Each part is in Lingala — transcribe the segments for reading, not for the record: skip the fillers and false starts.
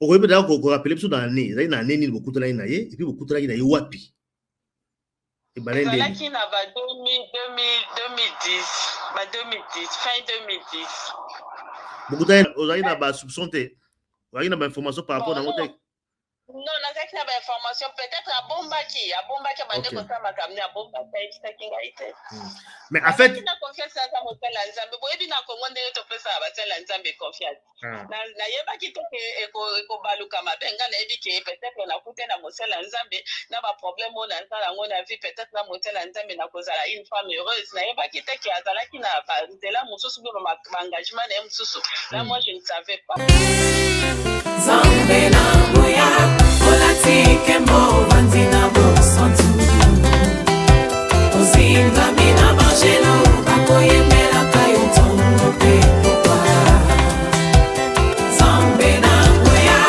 On peut d'ailleurs qu'on rappelle sur dans l'année, il y a une année beaucoup de l'année et puis beaucoup de l'année wapi. Et là qui n'a pas 2010, fin 2010. Beaucoup de l'année, on a une soupçon, on a une information par rapport à notre. Non, on a une information peut-être à Bombaki, bande comme ça m'a amené à Bombaki, c'est qui a été. Mais en fait, na confiance à motel nzambe boyebi na Congo ndenge topesa batela nzambe confiance na yeba ki to ko baluka mabenga na yebi ki peut-être na kute na mosela nzambe na ba problème on ntala ngo na vie peut-être na motela nzambe na kozala une femme heureuse na yeba ki te ki azala ki na ba nzela mususu bo ma engagement na mususu là moi je ne savais pas Zambe na boya olatike mo vanzina bo santu ozinga mina bangelo bakoyemela kayotongo pe pokwa Zambe na boya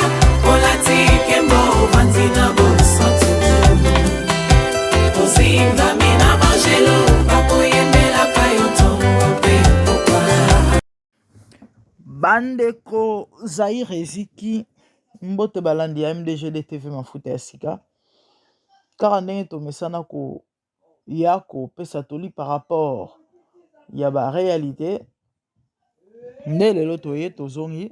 olatike mo vanzina bo santu ozinga mina bangelo bakoyemela kayotongo pe pokwa Bandeko Zaire Eziki mbote balandi ya MDG TV mafuta ya sika kaka ndenge tomesana ko ya kopesa toli par rapport ya ba réalité nde lelo toye tozongi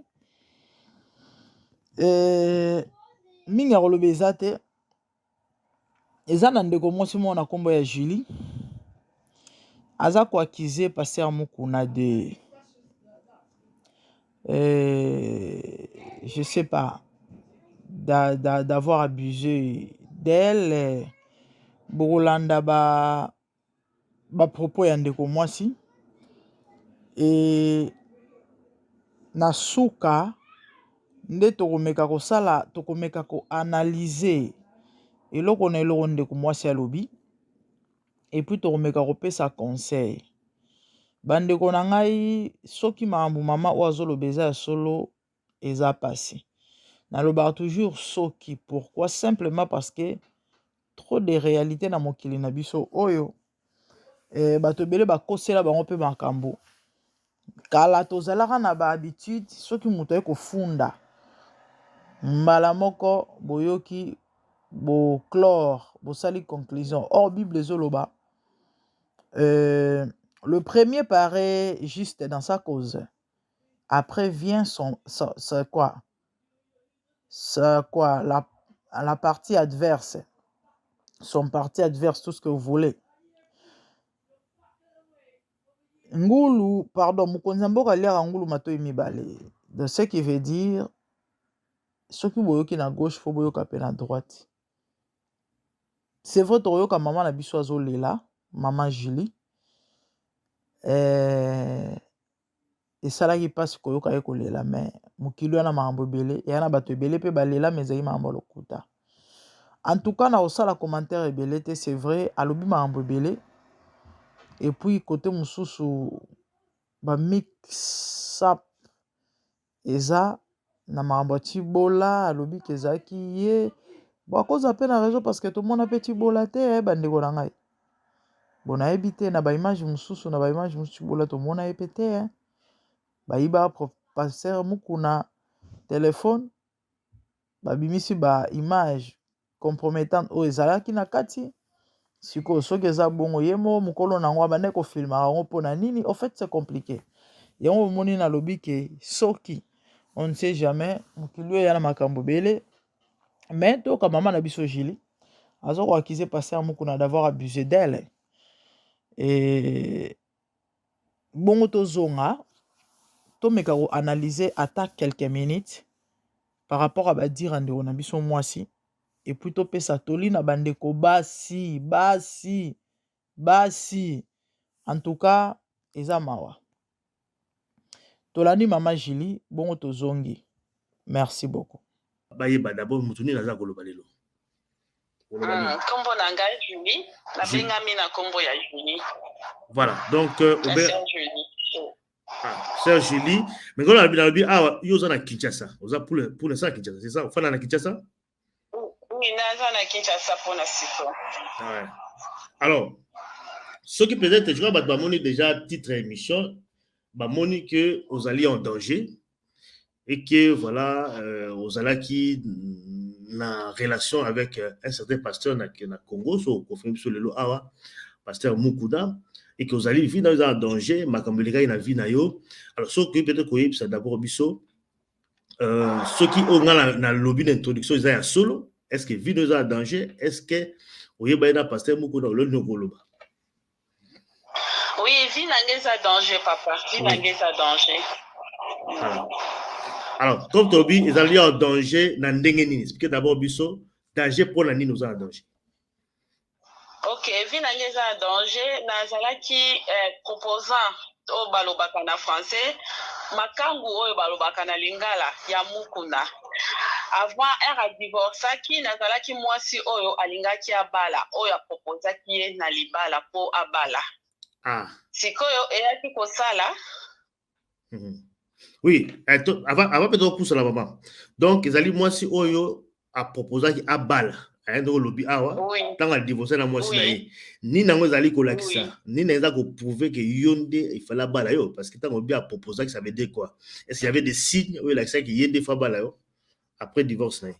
mingi akoloba eza te eza na ndeko mwasi moko na nkombo ya Julie aza koakize Pasteur Mukuna de je sais pas d'avoir abusé d'elle Bokolanda ba propos ya ndeko mwasi et na suka nde tokomeka kosala tokomeka ko analyser eloko na eloko ndeko mwasi alobi et puis tokomeka kopesa conseil bandeko na ngai soki makambo mama oyo azoloba eza ya solo eza pasi nalobaka toujours soki pourquoi simplement parce que trop de réalité na mokili na biso oyo bato ebele bakosela bango mpe makambo kala tozalaka na bahabitude soki moto aye kofunda mbala moko boyoki boclore bosali conclusion or bible ezoloba le premier paraît juste dans sa cause après vient la partie adverse son parti adverse, tout ce que vous voulez. Ngulu, pardon, Mukonzamboka lera ngulu mato mibale. De ce qui veut dire, ce qui boyoki na gauche, faut boyoka pe na droite. C'est vrai, toyoka maman na biso azolela, maman Julie. Et ça qui passe koyoka ye kolela, mais mukili wana makambo ebele, yana bato ebele pe balela mais ezali makambo lokuta. En tout cas, na osala commentaire ebele te, c'est vrai, alobi makambo ebele. Et puis côté mususu ba mix up eza na makambo tibola alobi kezaki ye ba koza pe na raison parce que tout le monde a petit bola te bandeko na ngai. Bona ebité na ba image mususu na ba image mususu bola to mona epete ba iba Pasteur Mukuna téléphone ba bimisi ba image compromettante o ezalaki na kati siko soki eza bongo yemo mukolo nango abande ko filma ngo pona nini en fait c'est compliqué yango moni na lobi ke soki on ne sait jamais mukili ya na makambo bele mais to ka mama na biso Julie azo ko accuser Pasteur Mukuna d'avoir abusé d'elle et bongo to zonga to meka ko analyser ata quelques minutes par rapport à ba dire ande na biso mwasi et plutôt pesa toli na bandeko basi en tout cas eza mawa tolandi mama Julie bongo tozongi merci beaucoup bayeba d'abord mutuni naza koloba lelo kombo na ngai Julie na bengami na kombo ya Julie voilà donc Sœur Julie mais quand on a dit ah yo za na Kinshasa oza pour l'instant Kinshasa c'est ça fana na Kinshasa. Ouais. Alors, ce qui peut-être, je crois que déjà titre émission, que vous alliez en danger. et que voilà ozalaki na relation avec un certain pasteur na Congo so confirme sur le lo awa pasteur Mukuda et que ozali vie dans un danger makambeleka na vie na yo. Alors so que peut-être que ça d'abord biso ceux qui ont na lobby d'introduction ils a solo, est-ce que vie dans un danger, est-ce que oyeba na pasteur Mukuda le nokoloba? Oui, vie n'a danger papa, vie n'a danger. Alors, comme tu as dit, ils allaient en danger dans ndengeni. Parce que d'abord, biso, danger pour la nous en danger. Ok, vinangeza en danger. Nazala qui proposant au balobaka na français, makangu o balobaka na lingala ya mukuna. Avant era divorce qui nazala qui moi si oyo alingaki abala oyo proposa qui na libala po abala. Ah. Sikoyo eyaki kosala. Oui, avant peut-être pour cela maman. Donc ils allaient moi si oyo a proposé qui a balle un do lobby awa tant à divorcer na moi si naïe ni nango zali ko lakisa ni naza ko prouver que yonde il fallait balle yo parce que tant on a proposé que ça veut dire quoi? Est-ce qu'il y avait des signes où lakisa qui yende fa balle yo après divorce naïe?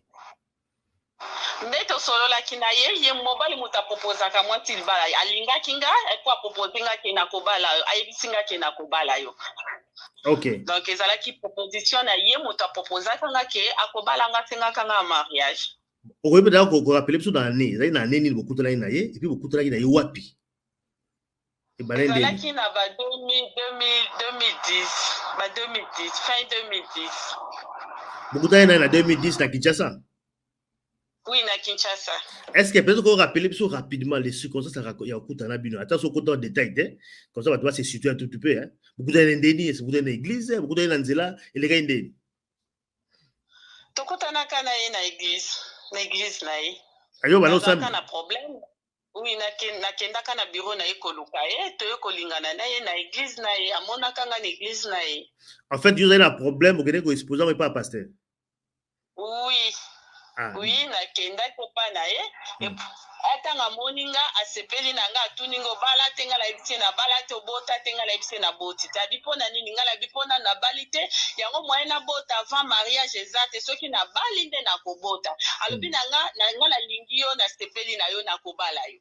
Neto solo la kinaye ye mobile muta proposa ka moi til bala alinga kinga e kwa proposinga ke na kobala ayibisinga ke na kobala yo. Ok. Donc ezala ki proposition na ye muta proposa kanga ke akobala nga singa kanga mariage. Okoyeba da ko rappeler biso dans année, ezali na année ni beaucoup tala na ye et puis beaucoup tala na ye wapi? E balende. Ezala ki na ba 2010, ba 2010, fin 2010. Beaucoup tala na 2010 na Kinshasa. Oui, na Kinshasa. Est-ce que peut-être qu'on rappelle rapidement les circonstances il y a beaucoup de bino. Attention au côté en détail, comme ça on va se situer un tout petit peu. Beaucoup d'indéni, beaucoup d'église, beaucoup d'indéni, et les gars indéni. Tokotana kana na église, na église na yi. Ayo balo ça. Na problème. Oui, na kenda kana bureau na ekoluka to ekolingana na ye na église na yi, amona kanga na église na yi. En fait, vous avez un problème, vous avez exposé mais pas pasteur. Oui. Ah. Oui, na kenda ko pa na ye. Atanga moninga asepeli na nga tuningo bala tenga la ibisi na bala to bota tenga la ibisi na boti. Tadi pona nini ngala bipona na balite yango moyena bota avant mariage exact soki na balinde na kobota. Alobi na nga la lingio na sepeli na yo na kobala yo.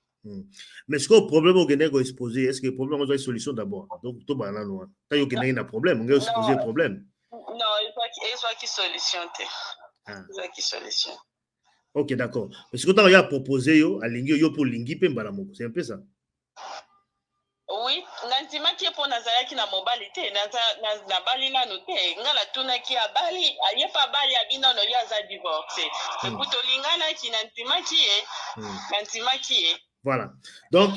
Mais est-ce que le problème au Guinée est exposé? Est-ce que le problème a une solution d'abord? Donc tout bana non. Tant yo Guinée a un problème, on va exposer le problème. Non, il faut qu'il solution te. Qui solution. Ok, d'accord. Parce que quand on a proposé yo, à lingi yo pour lingi pe mbalamoko, c'est un peu ça. Oui, nantima qui pour nazala qui na mobilité, na bali na noté, ngala tuna qui a bali, aye pa bali abina no yaza divorcé. Le kuto lingala qui nantima qui est. Voilà. Donc,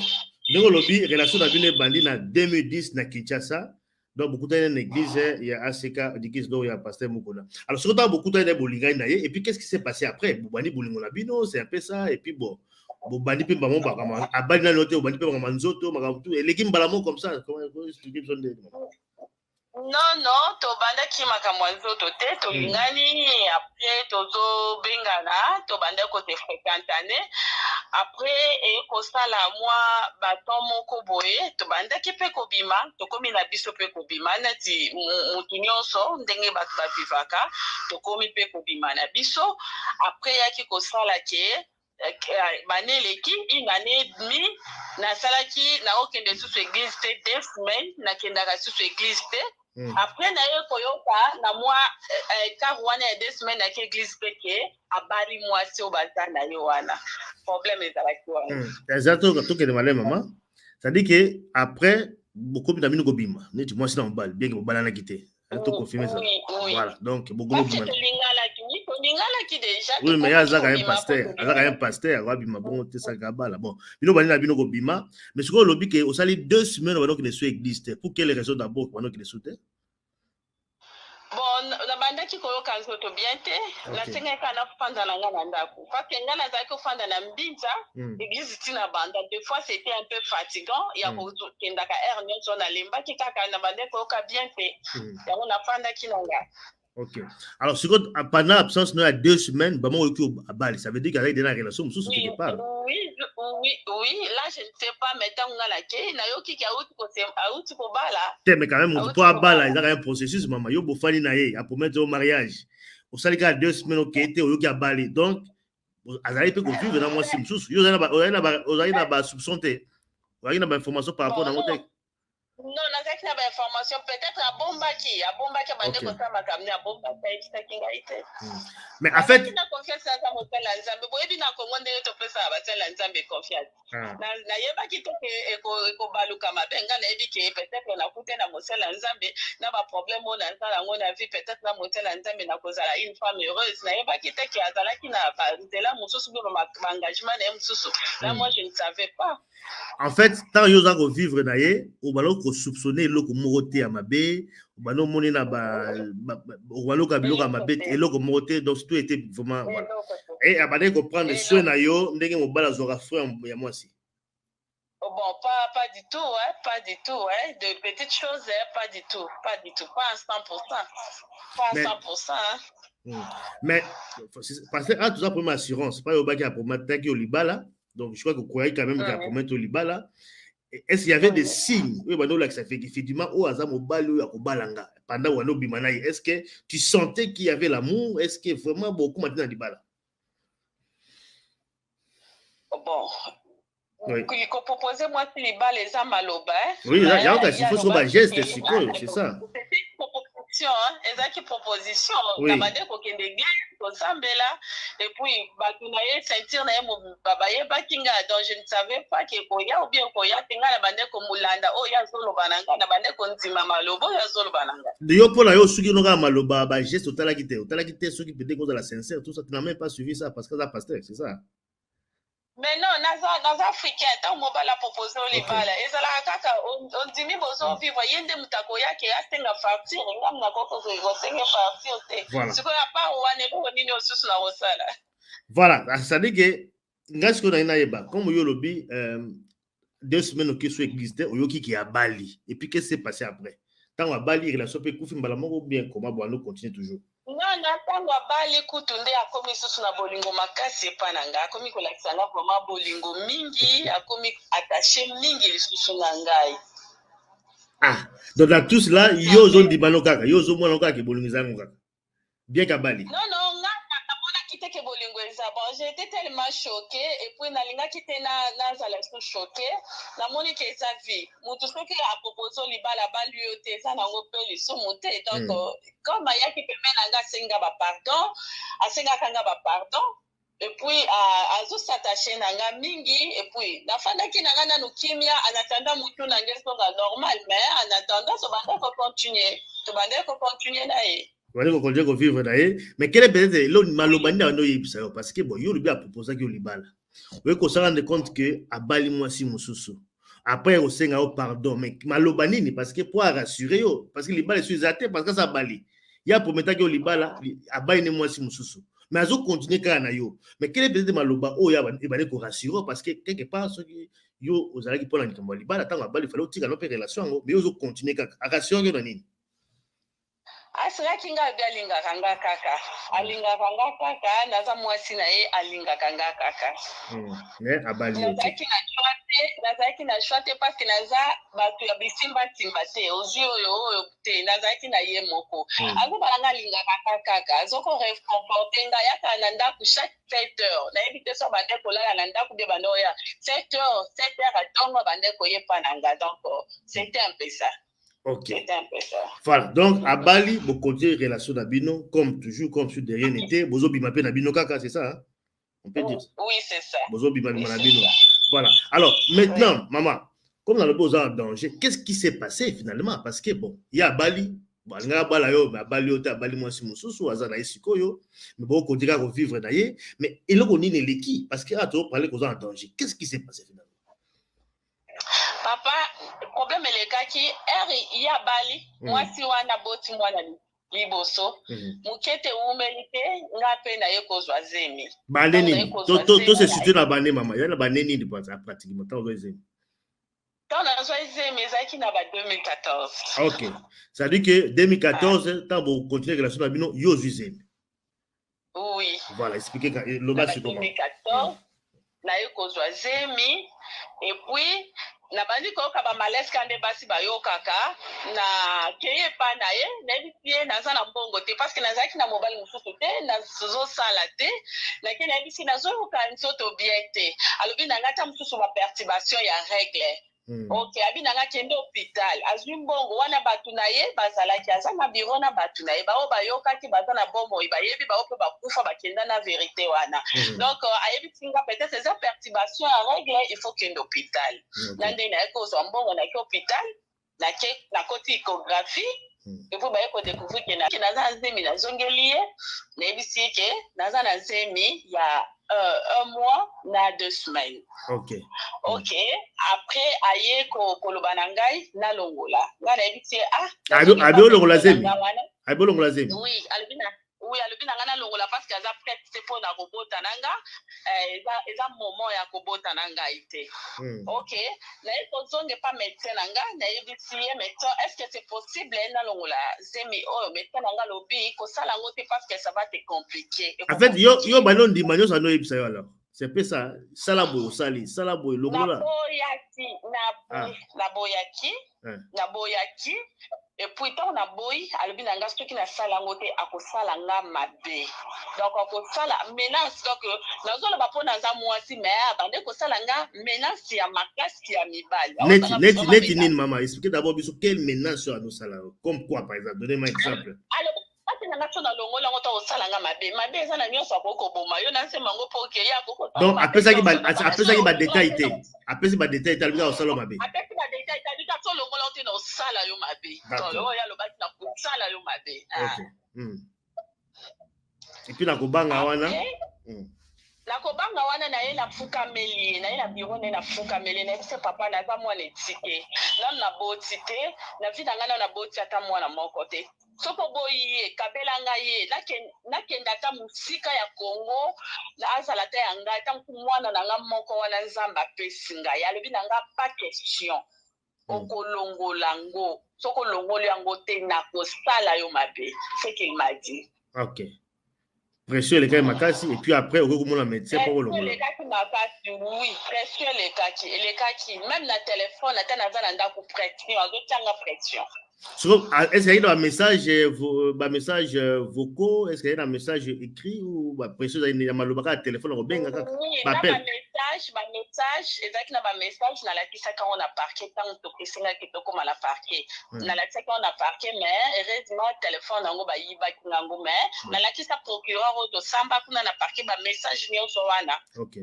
nous lobby relation d'abine bandi na 2010 na Kinshasa. Donc, beaucoup dans l'église, il y a ACK, l'église dont il y a pasteur Mukola. Alors, ce temps, beaucoup dans Bolinga, et puis qu'est-ce qui s'est passé après? Boubani Bolingola Bino, c'est un peu ça, et puis bon, Boubani Pimbamon, Abani Noté, Boubani Pimbamon Manzoto, et l'équipe Balamo comme ça, comment expliquer ça? Non, to banda ki makamwanzo to te, to lingani, après tozo bengana, to banda kote fréquentane, après kosala moi baton moko boye, to banda ki pe kobima, to komi na biso pe kobima, nati mutu nyonso ndenge batu bavivaka, to komi pe kobima na biso, après yaki kosala ke baneleki une année et demie na salaki na okende sous église te 2 semaines na kendaka sous église te. Après na yo koyoka na moi karouane 2 semaines na église te ke abali moi si obata na yo wana problème ezalaki wana. Exactement tout que de malé maman. Ça dit que après beaucoup d'amino gobima, né tu moi si dans bal bien que bala na quitté. To confirmer ça. Voilà. Donc beaucoup de oui, mais il y a un pasteur, il y a un pasteur, Rabima bon, c'est ça gabala. Bon, il y a un bima, mais ce qu'on lobby que au sali 2 semaines avant que les sous existent. Pour quelles raisons d'abord pendant que les sous bon, na banda ki koyo kanzo to bien te, na senga kana fanda na ngana ndako. Parce que ngana za ko fanda na mbinza, église tina banda. Des fois c'était un peu fatigant, ya ko kendaka nyonso na lemba ki kaka na banda ko ka bien te. Ya na fanda ki nanga. Ok. Alors, pendant l'absence, nous, il y a 2 semaines, bah, moi, à Bali, ça veut dire qu'il y a une relation, quelque part. Oui, là, je ne sais pas, mais tant qu'on a la quai, il y a qui a out pour Bala. Mais quand même, on dit pas à Bala, il y a un processus, maman, il y a un fani naïe, à promettre au mariage. Au salut, il y a 2 semaines, ok, il y a Bali. Donc, Azali peut vivre dans moi, Simsous. Il y a un soupçon, il y a une information par rapport à mon texte. Non, nazaki na ba information peut-être à Bombaki bande ko sama kamni à Bombaki kingaite. Mais en fait, na confiance na motela nzambe boyebi na Kongo ndenge to pesa ba tela nzambe confiance. Na yeba ki to ke eko baluka mabenga na yebi ke peut-être na kute na motela nzambe na ba problème na nzala ngona vie peut-être na motela nzambe na kozala une femme heureuse na yeba ki te ki azala ki na ba ndela mususu bo ma engagement na mususu. Là moi je ne savais pas. En fait, tant yoza ko vivre na ye, ou balo ko soupçonner loko moroté à mabe, ou balo moni na ou balo ka biloko mabe et loko moroté, donc tout était vraiment voilà. Et abade ko prendre soin na yo, ndenge mo bala zora frère ya moi si. Bon, pas du tout, hein, pas du tout, hein, de petites choses, hein, pas du tout, pas à 100%, pas à 100%, hein. Mais parce que tout ça pour ma assurance, pas au bac à pour m'attaquer au Libala. Donc, je crois que vous croyez quand même qu'il y a pour mettre au Libala. Est-ce qu'il y avait des signes? Oui, bah, ça fait effectivement, au hasard, au balo, au balanga. Pendant où on a bimanaï, est-ce que tu sentais qu'il y avait l'amour? Est-ce que vraiment beaucoup maintenant Libala? Bon. Oui. Il faut proposer moi si Libala les amaloba. Oui, il y a un faut sur ma geste, c'est quoi? C'est ça. Proposition, hein, ezaki proposition. Kabade ko kende ko sambela et puis batunaye sentir na mo babaye bakinga donc je ne savais pas que koya ou bien koya tinga na bande ko mulanda o ya zolo bananga na bande ko ntima malobo ya zolo bananga. De yo pour la yo suki no ka maloba ba geste otala kite suki peut-être cause de la sincère tout ça tu n'as même pas suivi ça parce que ça pasteur c'est ça. Mais non, dans Africain, tant que la proposé au Libala, et ça la kaka, on dit mais bozo vivre, yende mutakoya qui a tenga facture, ngam na koko ko tenga facture te. Ce qu'on a pas wane ko nini osusu na osala. Voilà, ça dit que ngas ko na yeba, comme yo lobi 2 semaines au keso existait, au yoki qui a Bali. Et puis qu'est-ce qui s'est passé après? Tant à Bali, relation peut koufi mbala moko bien comment bon continue toujours. Non, tango abali kutunde akomi susu na bolingo makasi epananga akomi kolakisa nga vraiment bolingo mingi akomi attaché mingi lisusu na ngai. Ah, donc dans tout cela yo zo ndibano kaka yo zo mwana kaka bolingo zango kaka bien kabali. Non nga namona kite ke bolingo eza bon j'étais tellement choquée et puis nalinga kite na zala so choquée namoni ke eza vie mutu soki a proposé Libala bali yo te eza nango pe lisumu te donc comme ayaki pembeni nanga asengaka nga ba pardon et puis azo s'attacher nanga mingi et puis nafandaki nanga nanu kimia en attendant mutu nanga soka normal mais en attendant to banda ko continuer na ye. On va continuer à vivre d'ailleurs mais quel est peut-être l'autre malobani na no yebisa parce que bon yo lui a proposé que Libala oui qu'on se rende compte que abali moi si mususu après au senga au pardon mais malobani ni parce que pour rassurer yo parce que Libala est athée parce que ça bali il y a promettre que Libala abali ni moi si mususu mais azo continuer quand na yo mais quel est peut-être maloba o ya ba ko rassurer parce que quelque part ce qui yo ozalaki pour la ntombo Libala tant abali fallait tika no pe relation mais ozo continuer quand rassurer yo na nini. Asilaki nga galinga kanga kaka alinga kanga kaka naza mwasi na ye alinga kanga kaka mais abali nazaki na choix te parce que naza batu ya bisimba timba te ozwi oyo te nazaki na ye moko azo balanga alinga kaka azoko reconforte nga yaka na ndaku chaque 7 heures nayebi te so bande kolala na ndaku de bande oya 7 heures atongo bande koyepa na nga donc c'était un peu ça. Ok. Voilà. Donc, à Bali, vous continuez relation d'Abino, comme toujours, comme si de rien n'était. Bozo Bimape Nabino Kaka, c'est ça? Hein? On peut dire ça. Oui, c'est ça. Bozo Bimape Nabino. Voilà. Alors, maintenant, maman, comme dans le beau en danger, qu'est-ce qui s'est passé finalement? Parce que, bon, il y a Bali, bon, il y a Bali, moi, si mon sous, Azana Isikoyo, mais bon, on continue à vivre d'ailleurs, mais il y a l'équipe, parce qu'il y a toujours parlé qu'on est en danger. Qu'est-ce qui s'est passé finalement? Papa, le problème est que il y a Bali, moi si wana boti mwana liboso, mukete umelite ngape na yeko zwazemi. Baneni, to se situe na bane mama, yana baneni ndi pratiquement tant zwazemi. Tant Ok. Ça veut dire que 2014, tant vous continuez la relation avec nous, yo zemi. Oui. Voilà, expliquez le bas sur comment. 2014, na yo kozwa zemi et puis na bandi ko ka ba malaise kande basi ba yo kaka na keye pa na ye na bisi na za na mbongo te parce que na zaki na mobile mususu te na zo sala te na ke na bisi na zo ka nsoto bien te alobi na ngata mususu ba perturbation ya règle. Ok, abi nanga kende hôpital azwi mbongo wana batu na ye bazalaki aza na biro na batu na ye bao bayokaki baza na bombo bayebi bao pe bakufa bakenda na vérité wana. Donc ayebi tinga peut-être ces perturbations à règle il faut kende hôpital. Na nde na ye kozwa mbongo na ke hôpital na koti échographie et puis baye ko découvrir que na zemi na zongeli ye na yebisi ke naza na zemi ya 1 mois na 2 semaines. Ok. Ok. Après, aye koloba na ngai na longola. Nga na ebiti abi longola zemi. Abi longola zemi. Oui, alobina nga na longola parce que aza prête c'est pour na kobota nanga. Eza moment ya kobota nanga ite. Ok. Na ekozonge pa médecin nanga na ebiti médecin est-ce que c'est possible na longola zemi oh médecin nanga lobi ko sala ngote parce que ça va te compliquer. En fait yo banon di manyo sa no ebisa yo alors. C'est peu ça, salabo sali, salabo longola. Na boyaki et puis tant na boy alobi na nga soki na sala ngote akosala nga mabe. Donc akosala menace donc nazola ba pona za mwasi mais bande kosala nga menace ya makasi ya mibali. Net nini maman, expliquez d'abord biso quelle menace à nous sala comme quoi par exemple, donnez-moi un exemple. Donc après ça qui va détailler té après ça va détailler tal bien au salon mabe et puis na kobanga wana na kobanga wana na ye na fuka meli na ye na biro na fuka meli na bise papa na ba mwana etike na boti te na vida ngana na boti ata mwana moko te soko boyi kabela ngaye nakenda ta musika ya Congo na azala ta yanga ta mwana na nga moko wana nzamba pesinga ya lobi na nga pas question okolongola ngo soko longolo yango te na kosala yo mabe c'est qu'il m'a dit. OK. Pression les cas makasi et puis après au comment la médecin pour le les cas qui makasi oui pression les cas qui même la téléphone ata na za nda ko pression azotanga pression. Est-ce qu'il y a un message vocaux, est-ce qu'il y a un message écrit ou pression il y a malobaka téléphone au benga kaka message ezaki na ba message na la kisa quand on a parqué tant to kisinga kitoko mala parqué na la kisa quand on a parqué mais heureusement téléphone ngo ba yiba kinango mais na la kisa procureur to samba kuna na parqué ba message nyonso wana. OK.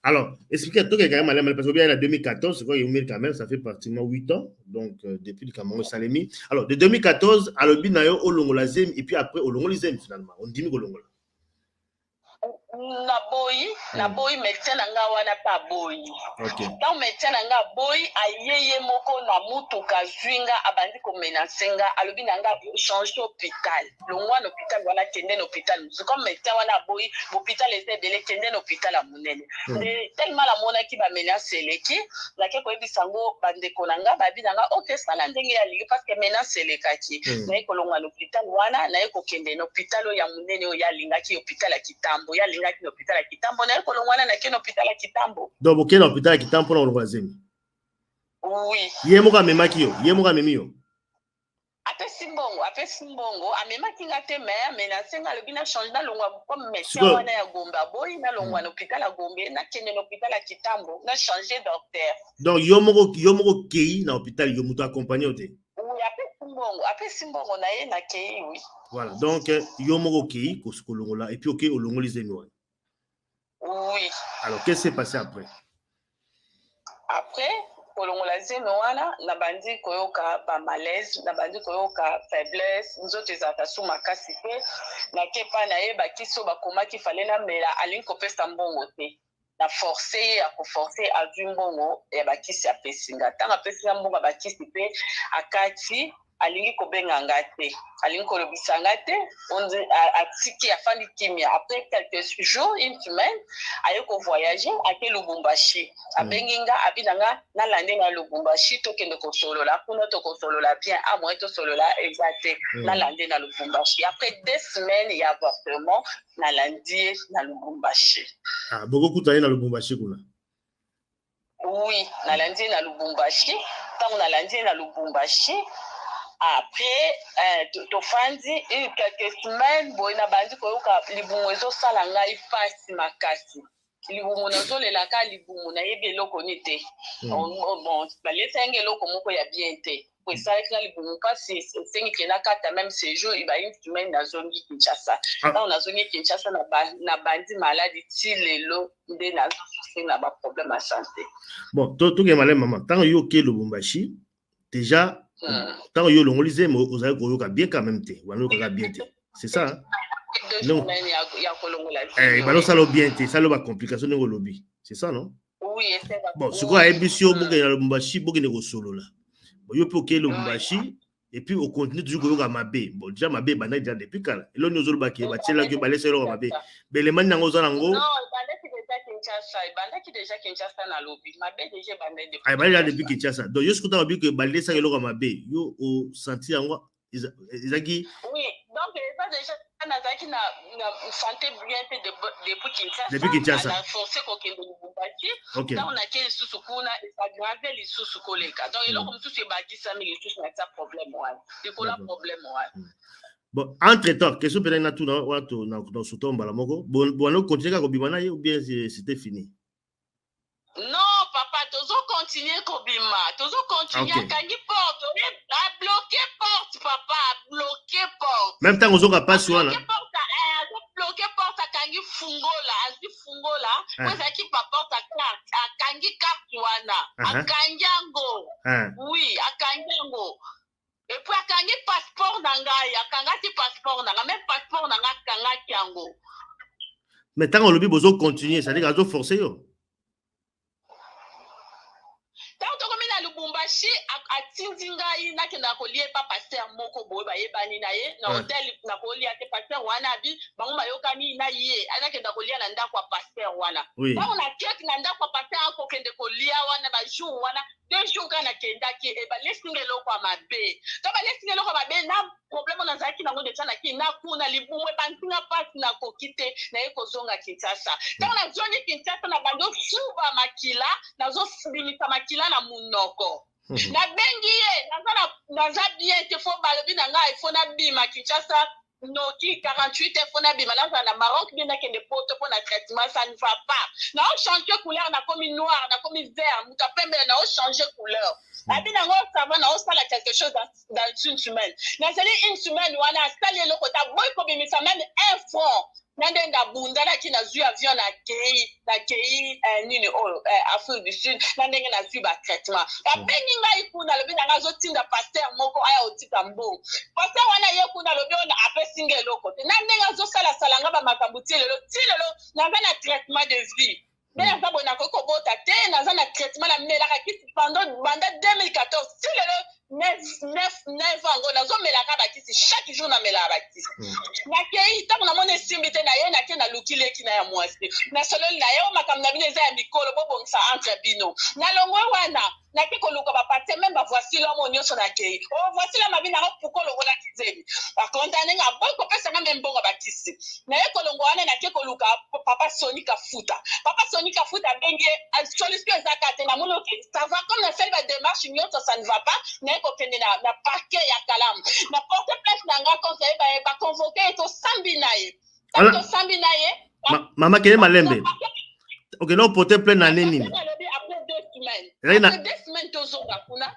Alors, expliquez tout quand même parce que bien en 2014, c'est quoi quand même ça fait pratiquement 8 ans donc depuis le Cameroun Salemi. Alors de 2014 à l'obinayo au longola zem et puis après au longola zem finalement on dit au longola. Na boy médecin nga wana pa boy. OK. Dans médecin nga boy ayeye moko na mutuka zwinga abandi ko menacenga alobi nga changer hôpital. Longwa na hôpital wana tende na hôpital. C'est comme médecin wana boy hôpital était belé tende na hôpital a munene. Tellement la mona ki ba menace leki la ke ko ebisango bande konanga babi nga OK sala ndenge ya ligi parce que menace lekaki. Na ko longwa na hôpital wana na ko kende na hôpital ya munene o ya lingaki hôpital ya Kitambo ya lingaki na hôpital ya Kitambo na ko longwa na ke hôpital ya Kitambo. Donc OK na hôpital ya Kitambo na longola zemi. Oui. Yemoka memaki yo, yemoka memio. Apesi mbongo amemaki nga te mais menacenga lobi na change na longwa comme médecin wana ya Gomba boy na longwa na hôpital ya Gombe na kende na hôpital ya Kitambo na changer docteur. Donc yomoko kei na hôpital yomuto accompagné ote. Oui, apesi mbongo na ye na kei oui. Voilà, donc yomoko kei ko longola et puis OK au longoli zemi. Oui. Alors qu'est-ce qui s'est passé après? Après kolongola zemi wana na bandi koyoka ba malaise na bandi koyoka faiblesse nzoto ezaka sous makasi pe na kepa na ye bakiso bakomaki fale na mela alingi kopesa mbongo te na forcer ya ko forcer azwi mbongo ya bakisi apesinga tanga pesinga mbongo bakisi pe akati alingi kobenga nga te alingi kolobisa nga te atiki afandi kimia après quelques jours une semaine aye kovoyager ake Lubumbashi abengi nga abina nga nalande na Lubumbashi tokende kosolola kuna tokosolola bien amoye tosolola exacte nalande na Lubumbashi après 2 semaines ya avortement nalandi na Lubumbashi. Boko kutaye na Lubumbashi kuna? Oui, nalandi na Lubumbashi. Tant nalandi na Lubumbashi. Après, tofandi quelques semaines, boina bandi koyoka libumu ezosala ngai pasi makasi. Libumu nazolelaka libumu nayebi eloko ni te. Bon, balesenge eloko moko ya bien te. Po esalaki na libumu pasi esengi kena kata même séjour iba une semaine nazongi Kinshasa. Tant nazongi Kinshasa na bandi maladi ti lelo nde nazosufrir na ba problème à santé. Bon, to ke malem maman, tant yo ke Lubumbashi déjà tant yo longo lisé mais vous avez koyoka bien quand même te wano ka bien te c'est ça hein? Non balo ça lo bien te ça lo ba complication ngo lobby c'est ça non? Oui bon c'est quoi émission boke na Lubumbashi boke ne ko solo là bon yo pe ke Lubumbashi et puis on continue toujours koyoka mabe bon déjà mabe bana déjà depuis quand et là nous zo ba ke ba tela ke ba laisser lo mabe mais les man nango za nango non bandaki déjà Kinshasa na lobby mabe déjà bandai depuis ah bandai depuis Kinshasa donc yo skuta mabe que balde ça eloko mabe yo o senti yango ezaki oui donc ça déjà nazaki na santé bien depuis Kinshasa na forcé ko kende Lubumbashi donc on a ke lisusu kuna ça grave lisusu koleka donc eloko mususu ebakisa mi lisusu na ça problème wana ikola problème wana. Bon, entre-temps, question peut-être na tout dans ce tombe la moko. Bon, on continue à bimana ou bien c'était fini? Non, papa, tozo continuer kobima, tozo continuer kangi porte, a bloquer porte papa, bloquer porte. Même temps ozo ka passe wana. Bloquer porte kangi fungola, asi fungola, parce ki papa porte kangi carte wana, akangi ngo. Oui, akangi ngo. Et puis akangi passeport nangai akangati passeport nanga même passeport nanga akangaki yango mais tant on lobi bozo continuer ça dit gazo forcer yo tant to komi na Lubumbashi atindi ngai nakenda kolie pa pasteur moko boye bayebani na ye na hotel na kolia te pasteur wana bi bango bayokani na ye anakenda kolia na ndako ya pasteur wana tant on a kek na ndako ya pasteur akokende kolia wana ba jour wana 2 jours kana kendaki e ba lesinge loko mabe to ba lesinge loko mabe na problème na zaki nango de tana ki na kuna libumu bantinga pasi na kokite na ekozonga Kinshasa tant na zoni Kinshasa na bando fuba makila na zo simisa makila na munoko na bengi ye naza bien te fo balobi na ngai fo na bima Kinshasa noki 48 heures fona bima na Maroc bien na kende poto pour na traitement ça ne va pas na on changer couleur na comme noir na comme vert muta pembe na on changer couleur abina ngo ça va na on sala quelque chose dans une semaine na c'est une semaine wana sala le kota boy ko bimisa même 1 franc nandenda bunda na kina zu avion na kei nini Afrique du Sud nandenge na zu ba traitement abengi ngai kuna lobi na ngazo tinda pasteur moko aya otika mbo pasteur wana ye kuna lobi ona apesinga loko nandenge azo sala nga ba makambuti lelo naza na traitement de vie mais ça bona ko bota te naza na traitement la melaka kiti pendant 2014 si lelo 9 ans nazo melaka bakisi chaque jour na melaka bakisi na kei ta na mona simbite na ye na ke na lukile kina ya mwasi na solo na yo makamna bine za ya mikolo bobongisa entre bino na longwe wana na ke koluka ba partir même ba voici l'homme nyonso na kei voici la mabina ko pukolo ngola kizeli ba kontane nga bon ko pesa nga mbongo bakisi na ye kolongo wana na ke koluka papa Sonika Futa bengi solution zakate na mono ke ça va comme na fait ba démarche nyonso ça ne va pas na ko kende na parquet ya Kalam na porte plainte na nga conseil ba convoquer to sambi na ye mama kene malembe ok non porte plainte na nini après 2 semaines tozonga kuna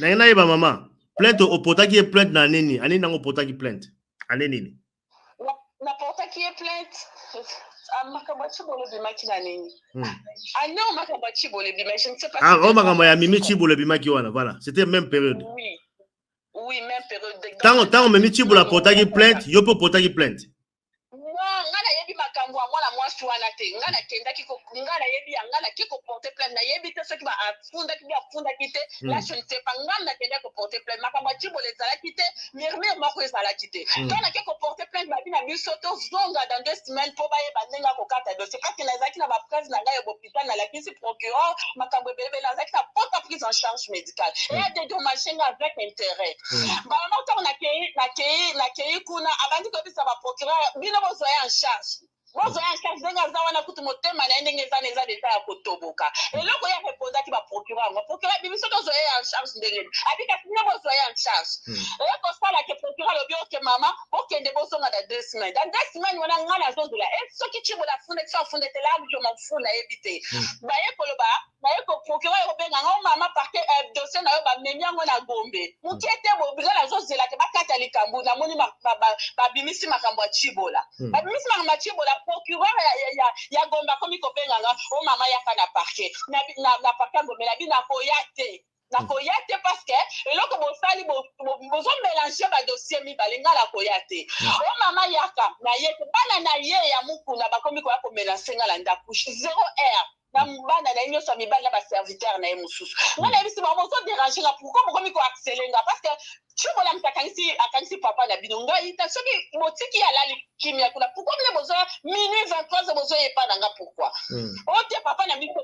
na yeba mama plainte au potaki plainte na nini ani nango potaki plainte ane nini na potaki plainte makabachi bole bimaki na nini non makabachi bole bimaki je ne sais pas oh makambo ya mimi chibole bimaki wana voilà c'était même période oui même période tant mimi chibole potaki plainte yo po potaki plainte ngana yebi makambo mwana mwasi poste wana te nga na kendaki ko nga na yebi nga na ki ko porter plainte na yebi te soki ba afunda ki te là je ne sais pas nga na kendaki ko porter plainte makambo chibo les ala ki te murmure moko ezala ki te quand na ki ko porter plainte ba bina biso to zonga dans 2 semaines po ba yeba ndenga ko kata dossier parce que na zaki na ba presse na nga ya hôpital na la kisi procureur makambo belebe na zaki ta porte prise en charge médicale et a dédommagé avec intérêt ba non tant na kei kuna abandi ko bisa ba procureur bino bozoya en charge bozo ya charge zenga za wana kutu motema na ndenge za neza deta ya kotoboka eloko ya reposa ki ba procureur bibiso to zoya en charge ndenge abika tinga bozo ya en charge ko sala ke procureur lobi oke mama okende bozo nga da 2 semaines dans 2 semaines wana ngana zo la et soki chibo la funde tsa funde te la je m'en fous na ebité ba ye koloba ba ye ko procureur obenga ngo mama parce que dossier na yo ba menyango na Gombe mukete bo bizala zo zela ke bakata likambu na moni ba bimisi makambo ya chibola ba bimisi makambo ya chibola procureur ya Gombe komi ko benga nga o mama ya kana parquet na parquet Gombe na bina ko yate na koyate parce que eloko bosali bozo mélanger ba dossier mi balinga la koyate o mama yaka na yete bana na ye ya mukuna bakomi ko ya ko mélanger ngala ndakushi 0 heure na mbana na inyo so mi bana ba serviteur na emususu ngala bisi ba bozo déranger la pourquoi bokomi ko accélérer parce que chibola mtakanisi papa na bino ngai ta soki motiki ya lali kimia kuna pourquoi mle bozo minuit 23 bozo yepa nanga pourquoi ote papa na biso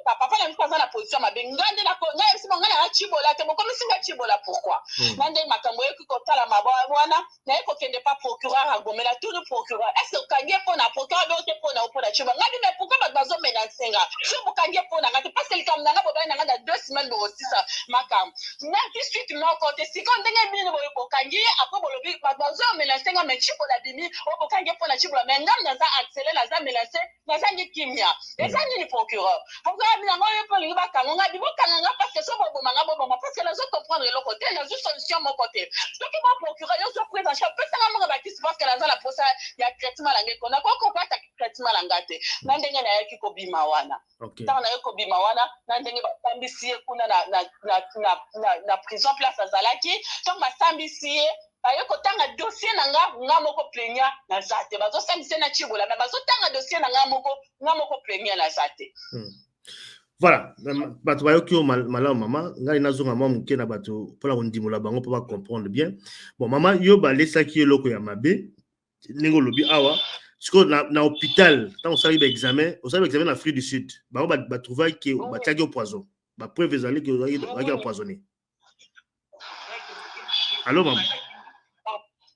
za na position mabengande na ko ngai bisi ngana na chibola te bokomi singa chibola pourquoi nande makambo yeki ko tala mabwana na yeko kende pa procureur agomela tout le procureur est-ce que kangie pona procureur be ote pona opona chibola ngadi me pourquoi bazo mena senga so bokangie pona ngati parce que likam nanga boba nanga da 2 semaines bo osisa makam na tout suite no côté si quand ndenge bino bokangi après bolobi bazo mélanger nga me chibola bimi obokangie pona chibola mais ngam na za accélérer la za mélanger na za kimia eza ni procureur bina ngo yepo liba kanonga bibo kananga parce que so bobo manga bobo parce que la zo comprendre le côté la zo solution mon côté ce qui va procureur yo so prise en charge peut nga ba kisi parce que la za la procès ya traitement la ngeko na ko comprendre traitement la ngate na ndenge na yaki ko bima wana tant na yako bima wana na ndenge ba tambisi kuna na prison place azalaki tant ba tambisi bayo kotanga dossier nga moko plaignant na zate bazo sambise na chibola mais bazo tanga dossier nga moko plaignant na zate voilà bato bayo ki malamu mama ngai nazonga mwa muke na bato pola kondimola bango po ba comprendre bien bon mama yo ba lesaki eloko ya mabe ningo lobi awa siko na hôpital tant osali ba examen na Afrique du Sud bango ba trouver que ba tiaki au poison ba preuve ezali que ba empoisonné. Allô maman.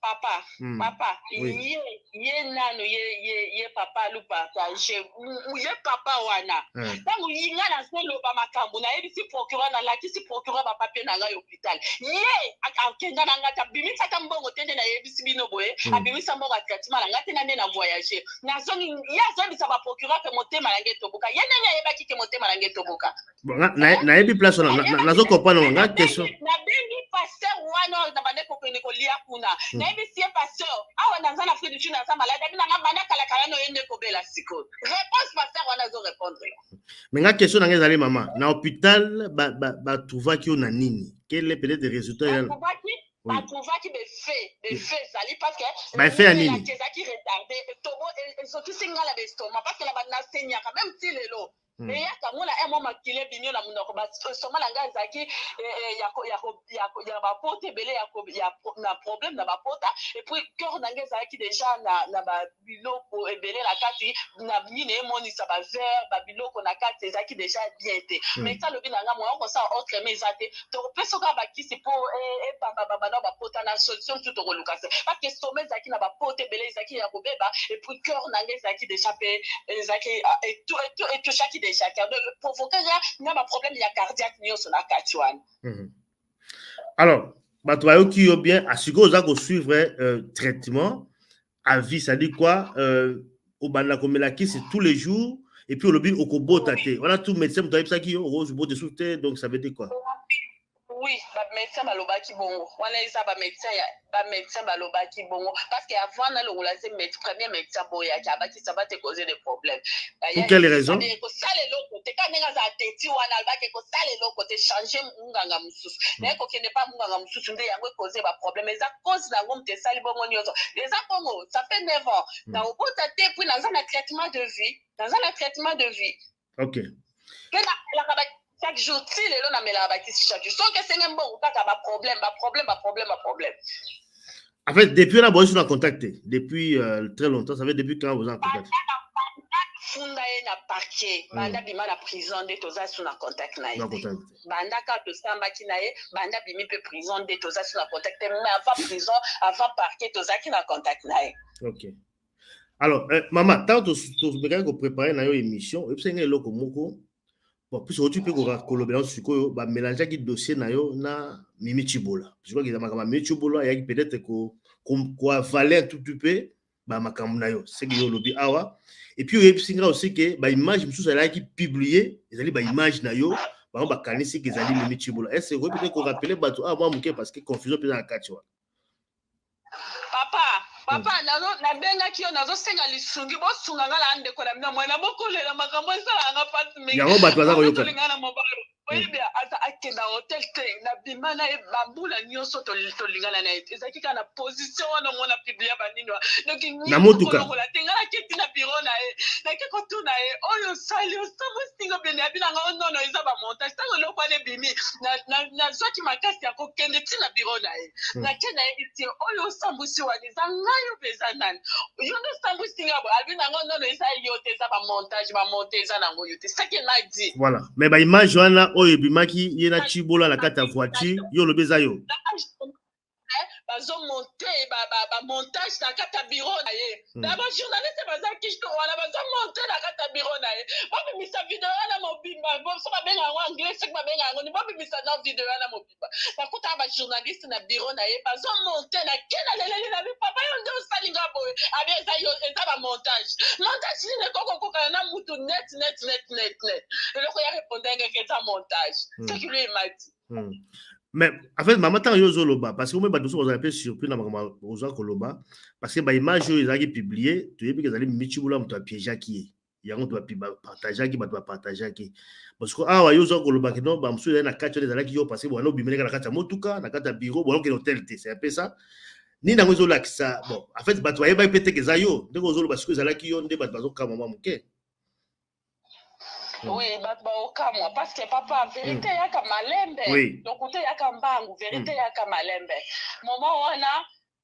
Papa, ye nano ye papa lu partage ye papa wana tangu yinga na selo ba makambo na yebisi procureur na lakisi procureur ba papier na ngai hôpital ye akenda na ngata bimisa ta mbongo tende na yebisi bino boye abimisa mbongo traitement na ngata na voyager na zoni ya zoni bisa ba procureur ke motema na ngeto boka ye nanya yebaki ke motema na ngeto boka na yebi place na zo comprendre nga question na bengi pasteur wana na bande ko kende ko lia kuna si pasteur awa dans un Afrique du Sud na sa malade bina ngamba kala kala no yende ko bela siko réponse pasteur wana zo répondre mais nga question na ngezali mama na hôpital ba trouva ki ona nini quel est peut-être des résultats ba trouva ki be fait sali parce que ba fait nini qui retardé tobo et surtout singala be stoma parce que la bana senya quand même si lelo mais ya kamona mo makile binyo na munoko ba stoma la ngazaki ya ba porte belé ya na problème na ba porta et puis cœur na ngazaki déjà na ba biloko belé la kati na mine moni sa ba verre ba biloko na kati ezaki déjà bien té mais ça le binanga mo on ça autre mais zate to peso ka ba kisi po baba na ba porta na solution tout au lucas parce que stoma ezaki na ba porte belé ezaki ya ko beba et puis cœur na ngazaki déjà pe ezaki et tout chaque déjà car provoquer un problème cardiaque sur la katuan. Alors, bato bayo ki yo bien asiko za ko suivre traitement à vie, ça dit quoi au banda komela ki c'est tous les jours et puis au lobby au kobota te. Voilà tout médecin doit ça qui au rose bote sous terre donc ça veut dire quoi? oui, médecin balobaki bongo. Wana isa médecin balobaki bongo parce que avant na longola c'est premier médecin boya qui abaki ça va te causer des problèmes. Pour quelle raison? Ko sale loko te ka nenga za teti wana albaki ko sale loko te changer nganga mususu. Na ko kende pas nganga mususu nde yango causer ba problème. Eza cause na ngom te sali bongo nyozo. Eza bongo ça fait 9 ans. Na obota te puis dans un traitement de vie, OK. Chaque jour, si les gens n'ont pas chaque jour, sans que c'est un bon, pas problème. En fait, depuis là, vous êtes en contact. Depuis très longtemps, ça fait depuis quand vous êtes en contact? Funda na parquet, banda bima na prison de toza sous en contact na ye. Banda ka to samba ki na ye, banda bimi pe prison de toza sous en contact, mais avant prison, avant parquet toza ki na contact na ye. OK. Alors, maman, tant que vous préparez une émission, et puis c'est un loko moko. Bon, puis tu peux collaborer sur quoi, bah mélanger qui dossier na yo na Mimi Chibola. Je crois qu'il y a ma Mimi Chibola, il y a peut-être quoi valer tout peu, bah ma na yo. C'est que yo lobby awa. Et puis il y a aussi que bah image monsieur ça là qui publié, ils allaient bah image na yo, bah on va canaliser qu'ils allaient Mimi Chibola. Est-ce que peut-être qu'on rappeler bah ah moi mouké parce que confusion peut dans la catch. Papa, na benga kiyo nazo senga lisungi bo sunga ngala ande ko na mina mwana bokolela makambo sala nga pasi mingi. Yango bato baza koyoka. Oui bien ata akenda hotel te na bimana e bambula nyoso to lingana na ezaki kana position wana mona publier banini wa. Donc na motuka. La tengala kiti na bureau na e. Na ke ko tuna e oyo sali o sabo singa bene abina nga nono eza ba montage. Tango lokwa ne bimi na zwaki makasi ya ko kende ti na bureau na e. Na kena e ti oyo sambusi wa ni zangayo bezanan. Yondo sambusi ngabo abina nga nono eza yote eza ba montage na ngo yote. Ça que m'a dit. Voilà. Mais ba image wana oyo bimaki yena Chibola la kata voiture yo lo beza yo. Bazo monter ba montage na kata bureau na ye. Ba journaliste baza kishto wala bazo monter na kata bureau na ye. Ba bimisa video na mobimba. Bo so ba benga en anglais, c'est ba benga ngo ni ba bimisa na video na mobimba. Na kuta ba journaliste na bureau na ye bazo monter na kena lelele na papa yo ndo salinga boy. Abi eza yo eza ba montage. Montage ni ne koko na mutu net. Le ko ya répondre que c'est un montage. C'est ce qu'il lui m'a dit. Mais en fait maman tant yo zoloba parce que moi ba doso vous surpris na maman oza koloba parce que ba image yo ezaki publier tu yebi que ezali Mimi Chibola mutu piéger qui yango to partager qui ba partager qui parce que awa yo zo koloba que non ba musu na kati ezalaki yo parce que bon no bimele na kati ya motuka na kati ya bureau bon que l'hôtel c'est un peu ça ni na ngozo la ça bon en fait ba to yeba peut-être que zayo ndeko zoloba parce que ezalaki yo nde ba bazo kama mama muke. Oui, parce que papa, vérité yaka malembe. Oui. Donc côté yaka mbangu, vérité yaka malembe. Moment wana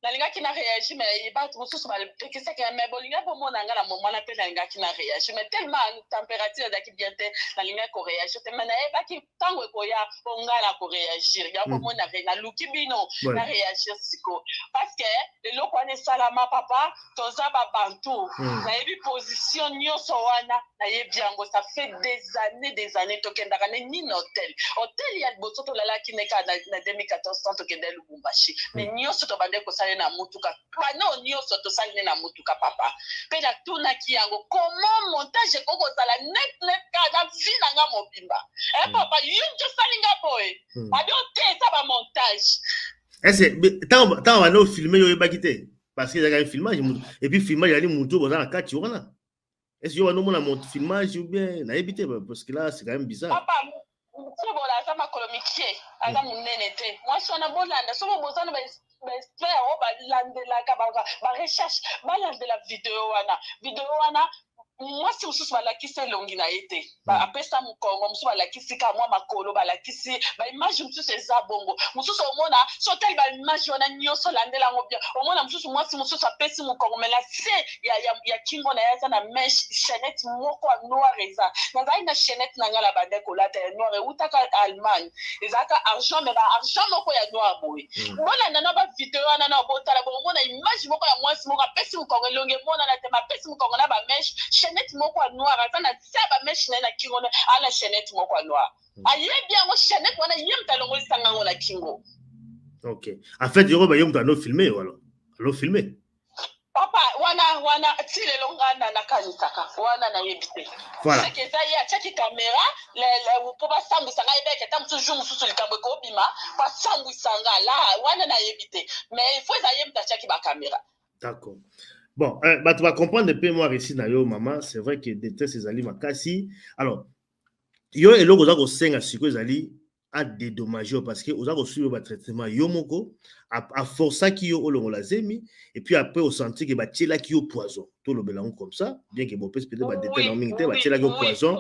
nalinga kina réagir mais ba tout sous ba que c'est que mais bolinga pour mon ngala moment na pe nalinga kina réagir mais tellement température daki bien te nalinga ko réagir te mais na ba ki tango ko ya ngala ko réagir ya ko mon na luki bino na réagir siko parce que le loko ne salama papa toza ba bantu na yebi position nyoso wana na yebi yango ça fait des années to kenda kana ni hôtel ya bosoto lala kineka na 2014 to kenda Lubumbashi mais nyoso to bande ko na mutuka pano nyoso to sali na mutuka papa pe na tuna ki yango comment montage koko sala net ka vina nga mobimba papa yunjo sali nga boy abio te ça ba montage est-ce tant on va filmer yo bakite parce que il y a un filmage et puis filmage il y a mutu boza na kati wana est-ce que yo no mona mon filmage ou bien na ebité parce que là c'est quand même bizarre papa so bola za makolomikie aza munene te moi so na bolanda so boza na espère o balandela ka ba recherche balandela video wana moi si ususu balakisi elongi na ye te apesa mokongo mosusu balakisi ka mwa makolo balakisi baimage mosusu eza bongo mosusu omona so tali baimage wana nyonso landela yango bien omona mosusu mwasi mosusu apesi mokongo mais la se ya kingo na ye aza na meshe chaînette moko ya noir eza nazali na chaînette na nga la bande kolata ya noir eutaka Allemagne ezalaka argent mais baargent moko ya noir boye bolanda na bavideo wana na botala bomona image moko ya mwasi moko apesi mokongo elongi emonana te mapesi mokongo na bameshe chaînette moko noire atana saba mesh na kingo na ala chaînette moko noire aye bien ngo chaînette wana yem talongo sanga ngo na kingo. OK en fait yoro ba yem ta no filmer wala lo filmer papa wana tile longana na nakanisaka wana na yebite voilà c'est que ça y a tchaki caméra le pour pas sambu sanga ibeke tam toujours mususu likambo ko bima pas sambu sanga là wana na yebite mais il faut ça yebita tchaki ba caméra. D'accord. Bon, tu vas comprendre un peu moi ici na yo maman, c'est vrai que déteste ces ali makasi. Alors, yo eloko za ko senga siko ezali a dédommager parce que oza ko suivre ba traitement yo moko a força ki yo olongola zemi et puis après au senti que ba tiela ki yo poison. Tout le belango comme ça, bien que bon peut peut-être ba détester non mingité ba tiela ki yo poison.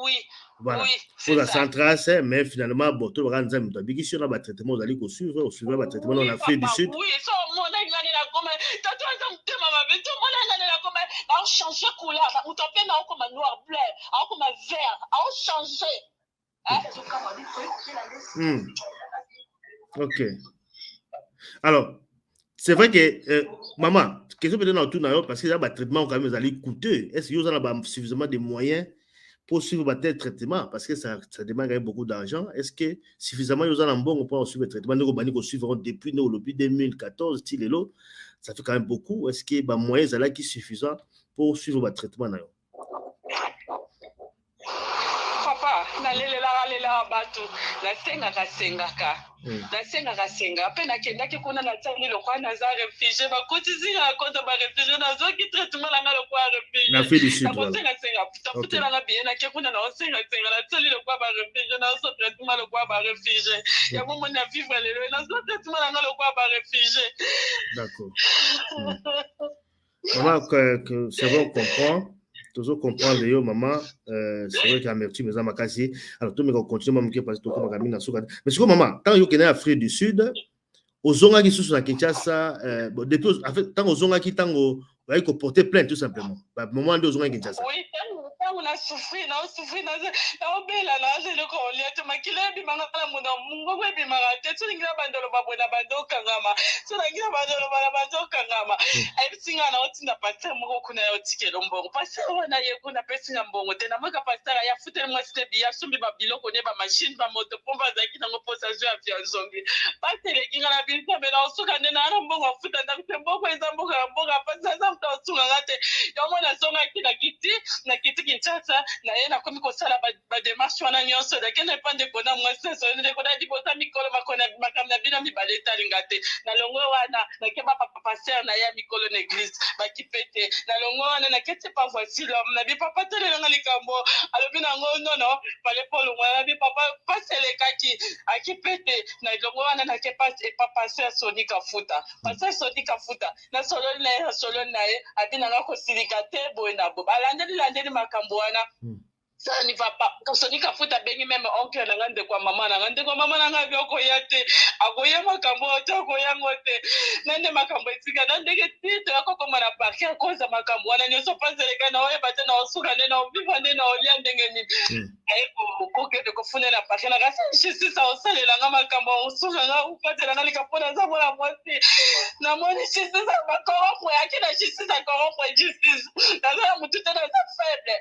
Oui. Voilà. Oui, faut la centrale mais finalement bon tout le rendre nzambe to biki sur na ba traitement ozali ko suivre au suivre ba traitement dans l'Afrique du Sud. Oui, so mon ngani la comme tato nzambe mama beto mon ngani la comme a changer couleur, ou topé na comme noir bleu, a comme vert, a changer. Ok. Alors, c'est vrai que maman, question peut-être dans tout parce que y a un traitement quand même allez coûteux. Est-ce que vous avez suffisamment de moyens pour suivre votre traitement parce que ça demande beaucoup d'argent. Est-ce que suffisamment vous avez un bon pour suivre le traitement nous suivons depuis 2014 ça fait quand même beaucoup. Est-ce que les moyens là qui suffisant pour suivre votre traitement Papa, nalela bato, nasengaka pe nakendaki kuna na tsali lokwa naza réfugié bakotisi na konta ba réfugié nazoki traitement langa lokwa réfugié na fait du sud senga putela na bien na kuna na senga na tsali lokwa ba réfugié na so traitement lokwa ba réfugié ya momo na vivre lelo na so traitement langa lokwa ba réfugié. D'accord. Maman que c'est bon comprendre. Toujours comprendre yo maman c'est vrai qu'amertume mais makasi alors tout me continue même que parce que tout comme kamina soka mais c'est maman tant yo kena Afrique du Sud ozonga ki susu na Kinshasa depuis en fait tant ozonga ki tango va ko porter plainte tout simplement bah moment de ozonga Kinshasa oui on a souffert na obela na je le kolia to makile bi manga la muna mungo we bi manga te tu ngira bandolo babona bandoka ngama tu ngira bandolo bandoka ngama ai singa na otinda pasteur moko kuna yo tikelo mbongo pasteur wana ye kuna pesinga mbongo te na maka pasteur ya futel moi c'était bien sumbi ba biloko ne ba machine ba moto pomba zaki na ngoposa zo ya via zongi pasteur kinga na bi ta bela osuka ne na mbongo futa na mbongo ezambo mbongo pasteur zamta osuka ngate yo mona zonga kina kiti na kiti Kinshasa na yena komi ko sala ba démarche wana nyonso da kene pande kona mwese so ne kona di bota mikolo makona makamna bina mi baleta lingate na longo wana na ke ba papa pasteur na ya mikolo na église ba kipete na longo wana na kete pa voici l'homme na bi papa tele na likambo alobi na ngo non pale polo wana bi papa pasele kaki akipete na longo wana na ke papa pasteur Sonika Futa pasteur Sonika Futa na solo na ye abina ngako silikate boy na bo balandeli makambo wana ça ne va pas comme Sonika Futa bengi même oncle na ngande kwa mama na ngabi okoyate akoya makambo okoya ngote nande makambo etika nande ke tito akoko mana parker koza makambo wana nyoso panzeleka na oye bate na osuka ne na obiva ne na olia ndenge ni ko ke de ko fune na parker na kasa justice sa osalela nga makambo osuka nga upatela na likapona za mona mwasi na moni justice makoro akina justice akoro justice na za mutu tena za faible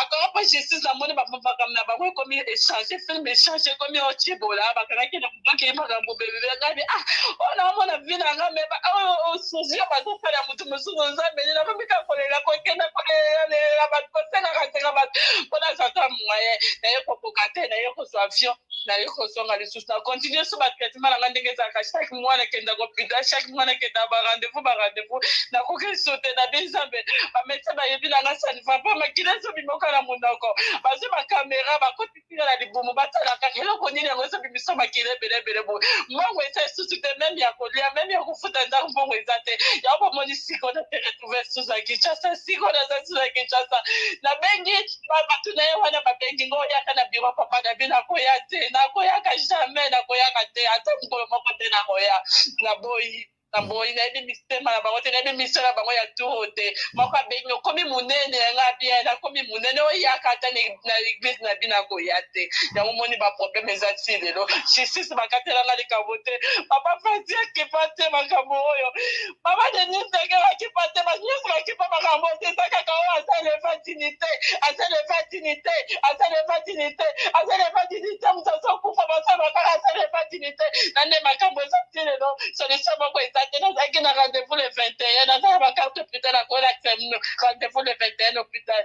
akoro justice na moni bapapa kamna bango komi échanger film échanger komi ochibola bakanaki na mbanke makambo bebe ngabi ona mona vina ngame ba sozio bazofala mutu musuzo nzambe na bamika kolela kokenda kolela batosena kateka bat kona sata moyen na yeko kokate na yeko so avion na yeko songa les sous na continuer sur ba traitement na ndenge za ka chaque mois na kenda ko pida chaque mois na kenda ba rendez-vous na koke sauter na bizambe ba médecin ba yebi na ça ne va pas makila so bimoka na munoko bazo ba caméra ba kotikira na libumu batala ka eloko nini yango so bimiso makile bele bo mbongo esa susu te même ya kolia même ya kufuta ndango mbongo ezate ya bo moni siko na retrouver sous la Kinshasa siko na za sous la Kinshasa na bengi batu na wana ba bengi ngo ya kana biro papa na bina ko ya te na ko ya ka jamais na ko ya ka te ata mbolo moko te na ko ya na boyi na boyi na ebi mistema na bango te na ebi misala bango ya tuote moko bengi komi munene nga bien na komi munene o ya ka ta na église na bina ko ya te ya moni ba problème ezati lelo justice bakatela nga likabote papa fasi akipate makambo oyo papa de niteke bakipate banyusi bakipa makambo te saka ka o asale fatinite msaso kufa basaba kaka asale fatinite na nde makambo ezati lelo solution moko nazalaki na rendez-vous le 21 naza na bakarte hôpital akola rendez-vous le 21 hôpital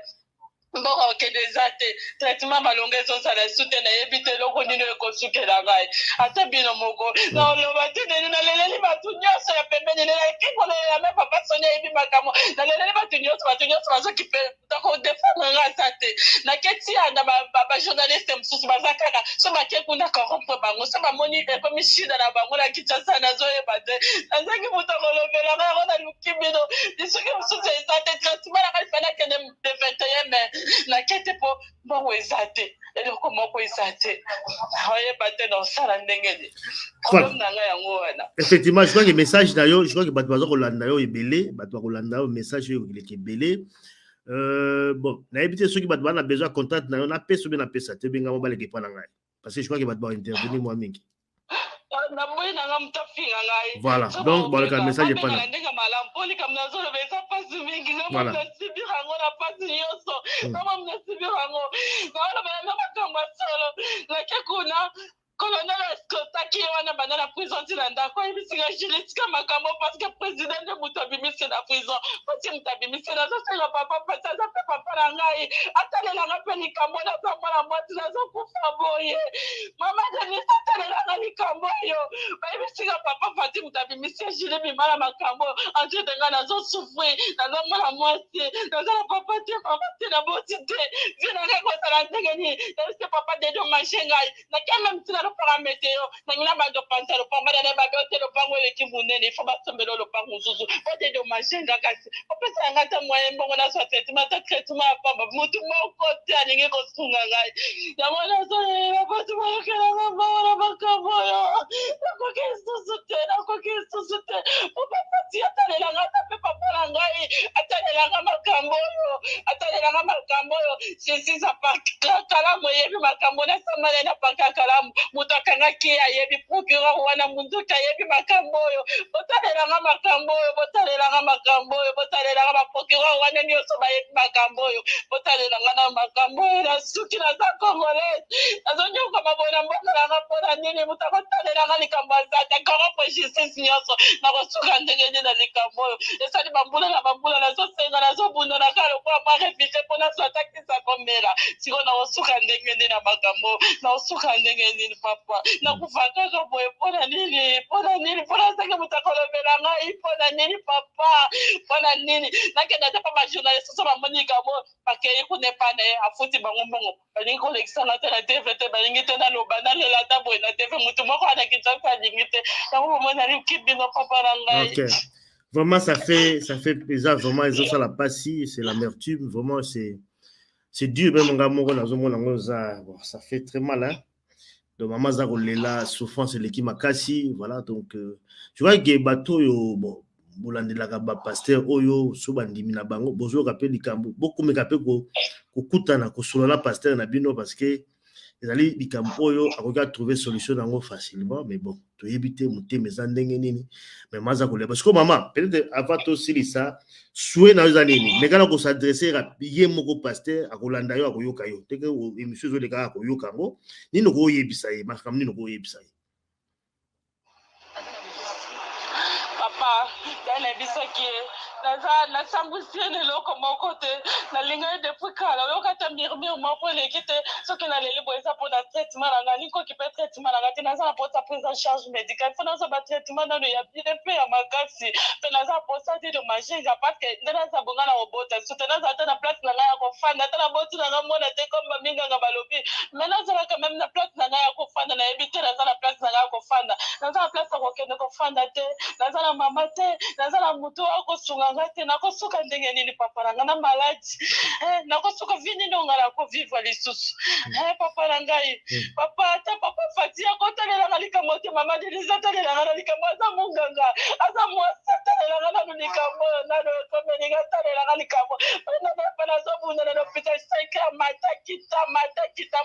mboka okende eza te traitement malonga ezozala esu te nayebi te eloko nini ekosukela ngai ata bino moko naoloba te nini naleleli bato nyonso ya pembeni neleki kolelela me papa soni ayebi makambo naleleli bato nyonso bazokipe takodefendre nga ata te naketia na bajournaliste mosusu baza kaka so bake kuna corrompre bango so bamoni ekomi shida na bango na kinshasa nazoyeba te nazaki moto akolobela nga yango naluki bino lisuki mosusu eza te traitement nanga lifani akende de 21 mai nakete mpo mbongo eza te eloko moko eza te oyeba te na osala ndenge ni problème na ngai yango wana effectivement je crois que message na yo je crois que bato baza kolanda yo ebele bato bakolanda yo message oyo eleki ebele bon nayebi te soki bato bana besoin contact na yo napesa obe napesa te obenga mo baleka epa na ngai parce que je crois que bato baintervenir mwa mingi naboyi nanga moto afinga ngai voilà donc baleka message epa na ndenge malamu mpo likambo nazoloba eza mpasi mingi ngamo nasibir yango na mpasi nyonso ngamo nasibir yango naolobela na makambo ya solo lake kuna colonel escotaki ye wana banda na prison ntina ndako ayebisinga julisika makambo parce que président nde moto abimisi na prison poti moto abimisi nazosenga papa pasi aza mpe papa na ngai atalelanga mpe likambo naza mwana mwasi nazokufa boye mama denis atalelanga likambo oyo bayebisinga papa pati moto abimisi ya juli bima na makambo entre de ngai nazosufrir naza mwana mwasi naza na papa te na boti te vi na ngai kosala ndenge nini nayebisi papa dedomage ngai nakeme mtina lopanga meteo nangina bando panza lopanga bana babe ote lopango eleki munene ifo basombela lopango mosusu po dedomage nga kasi opesa yanga ta moyen mbongo nazwa traitement ta traitement ya pamba motu moko te alingi kosunga ngai yango nazoyeba bato bayokelanga mbongo na makambo oyo nakoki lisusu te po papati atalelanga ata mpe papa na ngai atalelanga makambo oyo sesiza kalamu oyebi makambo nasamale na paka kalamu moto akangaki ayebi procureur wana munduki ayebi makambo oyo botalelanga makambo oyo botalelanga baprocureur wana nyonso bayebi makambo oyo botalelanga na makambo oyo nasuki naza congolaise nazonyokama boye na mbokalanga mpona nini moto akotalelanga likambo azata corrompre justice nyonso nakosuka ndenge nini na likambo oyo esali bambula nazosenga nazobunda nakala lokola mwa refuse mpo nazoatakisa komela siko nakosuka ndenge nini na makambo nakosuka ndenge nini papa nakufa kaka boye mpona nini mpona seke moto akolobela ngai mpona nini papa mpona nini nakenda te mpa bajournaliste so bamoni likambo bakei kunepa na ye afuti bango mbongo balingi kolekisanga te na tv te balingi te naloba nalela ata boye na tv motu moko wana kinshasa alingi te yango bomoi naluki bino papa na ngai vraiment ça fait bizarre vraiment ils ont ça la passie c'est l'amertume vraiment c'est dur même nga moko nazomona ngo za bon ça fait très mal hein donc maman za kolela souffrance eleki makasi voilà donc je vois que bato yo bon bolandelaka ba pasteur oyo so bandimi na bango bozoka pe likambo bokomeka pe kokutana kosolola pasteur na bino parce que ezali likambo oyo akoki trouver solution nango facilement mais bon toyebi te motema eza ndenge nini mais maza kolela parce que maman peut-être avant tosilisa souhait na yo eza nini mekana kosadresse ye moko pasteur akolanda yo akoyoka yo teke émission ezoleka akoyoka yango nini okoyebisa ye makambo nini okoyebisa ye papa dana bisaki nasambwisi ye eloko moko te nalinga ye depuis kala oyoka ata murmure moko eleki te soki naleli boye eza mpona traitement na ngai nikoki mpe traitement na ngai te naza na mposa prise en charge médicale mpo nazwa batraitement nano ya bine mpe ya makasi mpe naza na mposa te domagenga parceke nde naza bonga na kobota sute naza ata na place na ngai ya kofanda ata na boti na ngai mona te comme baminganga balobi mais nazalaka meme na place na ngai ya kofanda nayebi te naza na place na ngai ya kofanda naza na place ya kokende kofanda te naza na mama te naza na moto akosunga ngai te nakosuka ndenge nini papa na ngai na maladi nakosuka vi nini onga nakovivre lisusu papa na ngai papa ata papa fati akotalelanga likambo te mama denise atalelanga na likambo aza monganga aza mwasi atalelanga nano likambo oyo nano komelinga atalelanga likambo nazobunda na lopita 5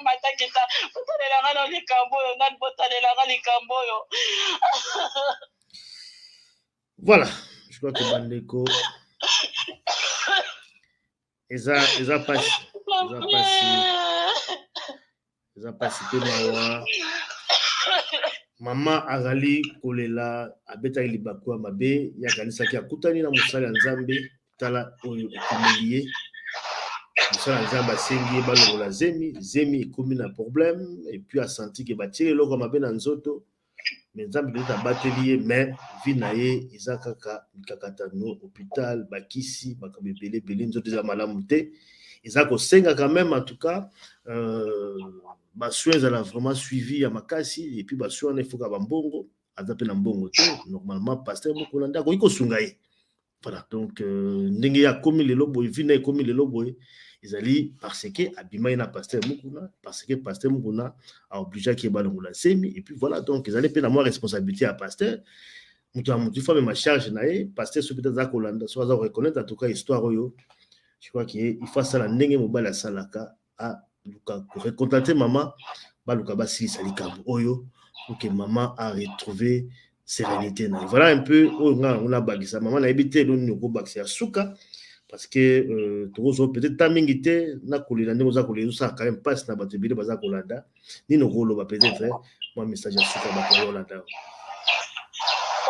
matakita botalelanga na likambo oyo nani botalelanga likambo oyo voilà je crois que bandeko eza pasi pe mawa Mama azali kolela abeta libakwa mabe ya kanisa ki akutani na musala ya Nzambe tala oyo ekomeli musala Nzambe asengi balongola zemi ekomi na problème et puis asenti ke batie eloko mabe na nzoto mais Nzambe peut abateli ye mais vi na ye eza kaka mikakatano hôpital bakisi makambo ebele nzoto eza malamu te eza kosenga quand même en tout cas soins ezala vraiment suivi ya makasi et puis soins il faut ka bambongo aza pe na mbongo te normalement pasteur moko landa ko kosunga ye voilà donc ndenge ya komi lelo boy vina komi lelo boy ezali parce que abima na pasteur mokuna parce que pasteur mokuna a obligé ki balongola semi et puis voilà donc ezali pe na moi responsabilité à pasteur mutu mutu fa ma charge na ye pasteur so peut-être za kolanda so za reconnaître en tout cas histoire oyo je crois qu'il faut ça la ndenge mobala salaka a luka ko recontacter maman ba luka ba si salikambo oyo pour que maman a retrouvé sérénité na voilà un peu on a bagisa maman na habité no ko bakisa suka parce que tozo peut-être tamingi te na kolila ndeko za kolila ça quand même passe na bato bile baza kolanda ni no kolo ba peut-être moi message ya suka ba kolanda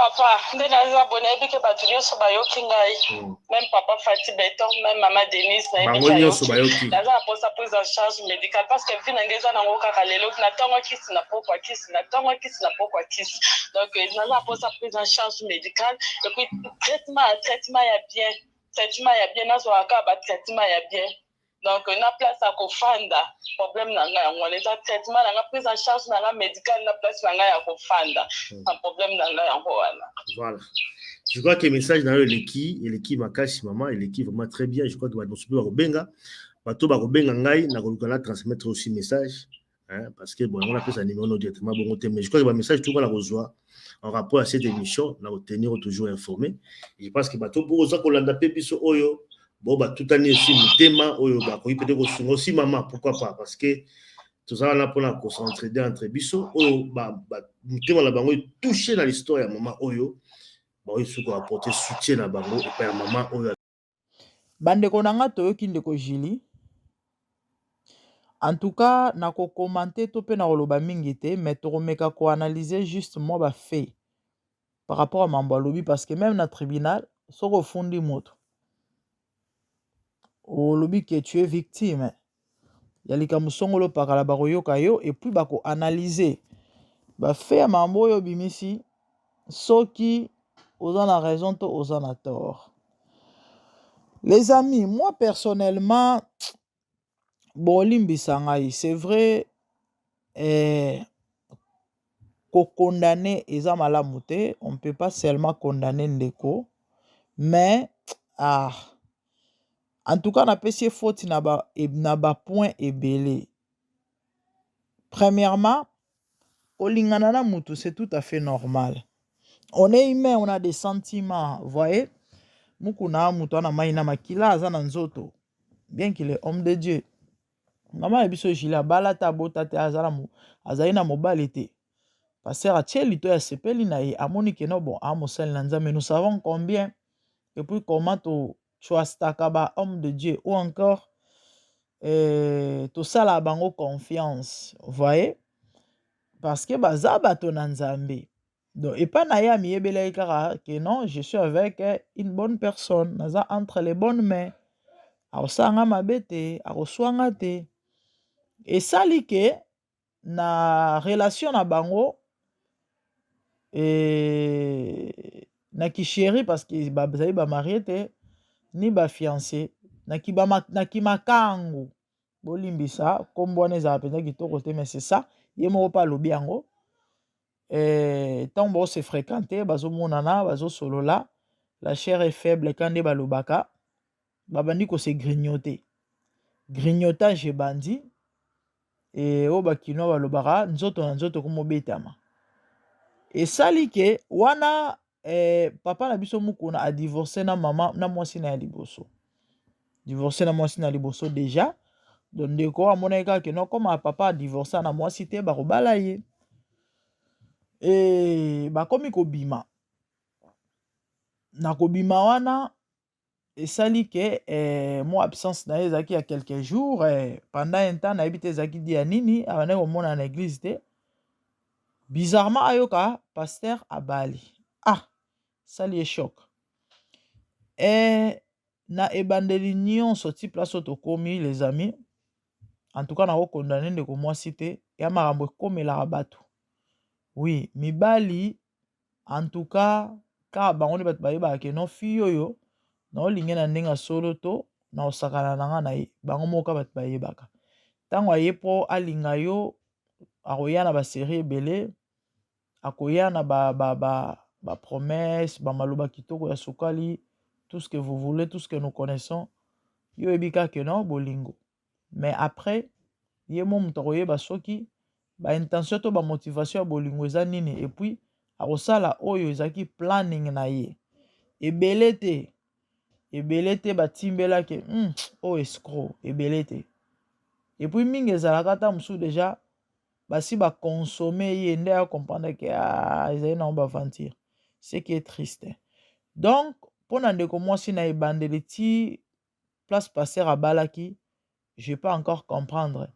papa nde naza bona ebike bato nyonso bayoki ngai même papa Fati Beton même mama Denise naza na posa prise en charge médicale parce que vi nange eza nango kaka lelo na ntongo kisi na pokwa kisi na ntongo kisi na pokwa kisi donc naza na posa prise en charge médicale et puis traitement ya bien nazwaka kaka batraitement ya bien donc na place à kofanda problème na nga yango eza traitement na nga prise en charge na nga médical na place na nga ya kofanda un problème na nga yango wana voilà je crois que message na yo eleki makasi maman eleki vraiment très bien je crois que bato sopi bakobenga bato bakobenga ngai na koluka na transmettre aussi message parce que bon on a fait ça numéro directement bon côté mais je crois que ba message tout va la rejoindre en rapport à cette émission na tenir toujours informé et je pense que bato pour ça kolanda pe biso oyo bon bah tout année aussi mutema oyo ba ko peut-être ko aussi maman pourquoi pas parce que tout ça là pour la concentrer entre biso oyo ba mutema la bango toucher dans l'histoire ya maman oyo ba il faut apporter soutien na bango et pa maman oyo bandeko nanga toyoki ndeko Jili en tout cas na ko commenter to pe na koloba mingi te mais to komeka ko analyser justement ba fait par rapport à mambo lobi parce que même na tribunal soko fundi moto au lobby que tu es victime yalika musongolo pakala bakoyoka yo et puis bako analyser ba fait mambo yo bimisi soki oza na raison to oza na tort. Les amis, moi personnellement bolimbisa ngai c'est vrai ko condamner eza malamu te on peut pas seulement condamner ndeko mais en tout cas, on a passé faute na ba point ebele. Premièrement, kolingana na mutu, c'est tout à fait normal. On est humain, on a des sentiments, vous voyez. Mukuna mutu ana maina makila azana nzoto. Bien qu'il est homme de Dieu. Maman ebiso jila balata botate azaina mobalete. Passer a tcheli to ya sepeli na ye amoni ke no bon amosel na nzambe nous savons combien et puis comment to choistakaba homme de Dieu ou encore tout ça la bango confiance vous voyez parce que baza bato na nzambe donc et pas na ya miebele kara que non je suis avec une bonne personne naza entre les bonnes mains akosanga mabete akoswanga te et sali ke na relation na bango na kisheri parce que bazali ba marié te ni ba fiancé naki makangu bolimbisa kombwana ezala penza kitoko te mais c'est ça ye moko pa alobi yango ntango se fréquenter bazomonana bazosolola la chair est faible quand nde balobaka babandi kose grignotage ebandi oyo bakinois balobaka nzoto na nzoto komobetama esali ke wana papa na biso mukuna a divorcé na mama na mwasi na ya liboso divorcé na mwasi na liboso déjà donc ndeko amonaki kaka ke no koma papa a divorcé na mwasi te bakobala ye bakomi kobima na kobima wana esali ke mo absence na ye ezalaki ya quelques jours pendant un temps nayebi te ezalaki di ya nini abandaki komona na église te Bizarrement ayoka pasteur abali. Ah, ça lui est choc. Et na ebandeli nyonso ti place otokomi les amis. En tout cas na condamné ndeko mwasi te ya makambo ekomelaka bato. Oui, mibali en tout cas kaka bango nde bato bayebaka ke no fille oyo na olingi na ndenge solo to na osakana na nga na ye bango moko bato bayebaka. Ntango aye po alinga yo akoya na basérie ebele akoya na ba promesse ba maloba kitoko ya sukali tout ce que vous voulez, tout ce que nous connaissons yo ebika ke no bolingo. Mais après ye mo muto akoyeba soki ba intention to ba motivation ya bolingo eza nini et puis akosala oyo ezaki planning na ye ebele te batimbela ke o escroc ebele te. Et puis mingi ezalaka ta mosusu déjà basi baconsommer ye nde ya comprendre ke ezali nango baventure, ce qui est triste. Donc mpona ndeko mwasi na ebandeli ti place passer abalaki je peux encore comprendre